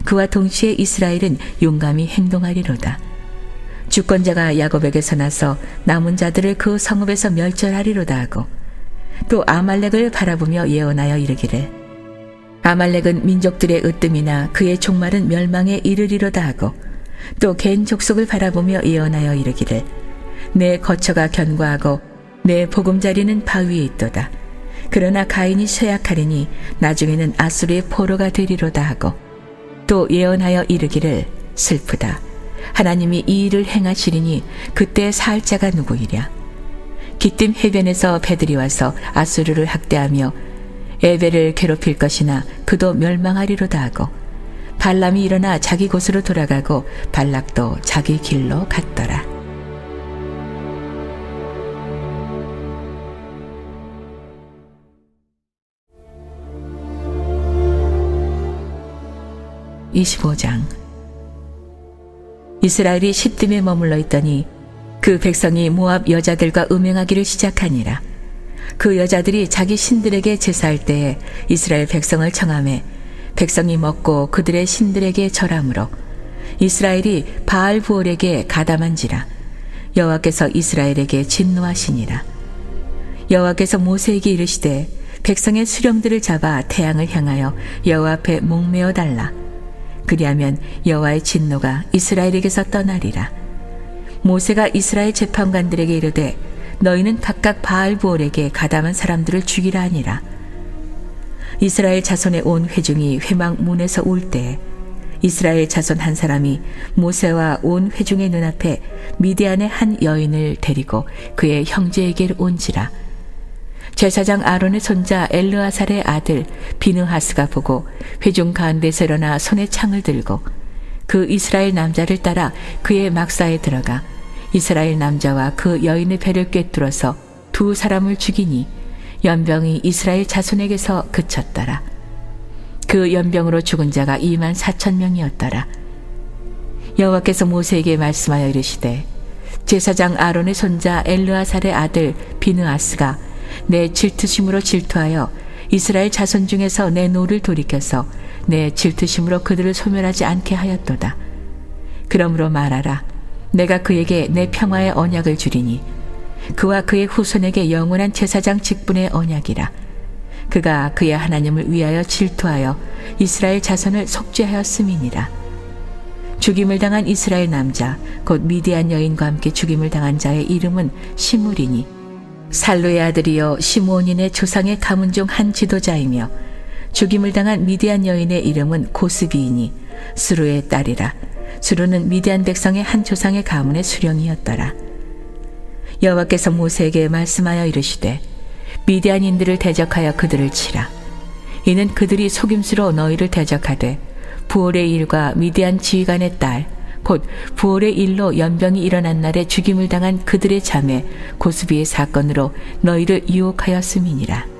그와 동시에 이스라엘은 용감히 행동하리로다. 주권자가 야곱에게서 나서 남은 자들을 그 성읍에서 멸절하리로다 하고 또 아말렉을 바라보며 예언하여 이르기를 아말렉은 민족들의 으뜸이나 그의 종말은 멸망에 이르리로다 하고 또 겐 족속을 바라보며 예언하여 이르기를 내 거처가 견고하고 내 보금자리는 바위에 있도다. 그러나 가인이 쇠약하리니 나중에는 아수르의 포로가 되리로다 하고 또 예언하여 이르기를 슬프다. 하나님이 이 일을 행하시리니 그때 살 자가 누구이랴. 기띔 해변에서 배들이 와서 아수르를 학대하며 에벨을 괴롭힐 것이나 그도 멸망하리로다 하고 발람이 일어나 자기 곳으로 돌아가고 발락도 자기 길로 갔더라. (25장) 이스라엘이 시딤에 머물러 있더니 그 백성이 모압 여자들과 음행하기를 시작하니라. 그 여자들이 자기 신들에게 제사할 때에 이스라엘 백성을 청하매 백성이 먹고 그들의 신들에게 절하므로 이스라엘이 바알 부올에게 가담한지라. 여호와께서 이스라엘에게 진노하시니라. 여호와께서 모세에게 이르시되 백성의 수령들을 잡아 태양을 향하여 여호와 앞에 목매어 달라. 그리하면 여호와의 진노가 이스라엘에게서 떠나리라. 모세가 이스라엘 재판관들에게 이르되 너희는 각각 바알부올에게 가담한 사람들을 죽이라 하니라. 이스라엘 자손의 온 회중이 회막 문에서 울 때에 이스라엘 자손 한 사람이 모세와 온 회중의 눈앞에 미디안의 한 여인을 데리고 그의 형제에게 온지라. 제사장 아론의 손자 엘르아살의 아들 비느하스가 보고 회중 가운데서 일어나 손에 창을 들고 그 이스라엘 남자를 따라 그의 막사에 들어가 이스라엘 남자와 그 여인의 배를 꿰뚫어서 2 사람을 죽이니 연병이 이스라엘 자손에게서 그쳤더라. 그 연병으로 죽은 자가 24,000명이었더라. 여호와께서 모세에게 말씀하여 이르시되 제사장 아론의 손자 엘르아살의 아들 비느하스가 내 질투심으로 질투하여 이스라엘 자손 중에서 내 노를 돌이켜서 내 질투심으로 그들을 소멸하지 않게 하였도다. 그러므로 말하라. 내가 그에게 내 평화의 언약을 주리니 그와 그의 후손에게 영원한 제사장 직분의 언약이라. 그가 그의 하나님을 위하여 질투하여 이스라엘 자손을 속죄하였음이니라. 죽임을 당한 이스라엘 남자 곧 미디안 여인과 함께 죽임을 당한 자의 이름은 시므리니 살루의 아들이요 시므온인의 조상의 가문 중 한 지도자이며 죽임을 당한 미디안 여인의 이름은 고스비이니 수루의 딸이라. 수루는 미디안 백성의 한 조상의 가문의 수령이었더라. 여호와께서 모세에게 말씀하여 이르시되 미디안인들을 대적하여 그들을 치라. 이는 그들이 속임수로 너희를 대적하되 부올의 일과 미디안 지휘관의 딸 곧 부올의 일로 연병이 일어난 날에 죽임을 당한 그들의 자매 고스비의 사건으로 너희를 유혹하였음이니라.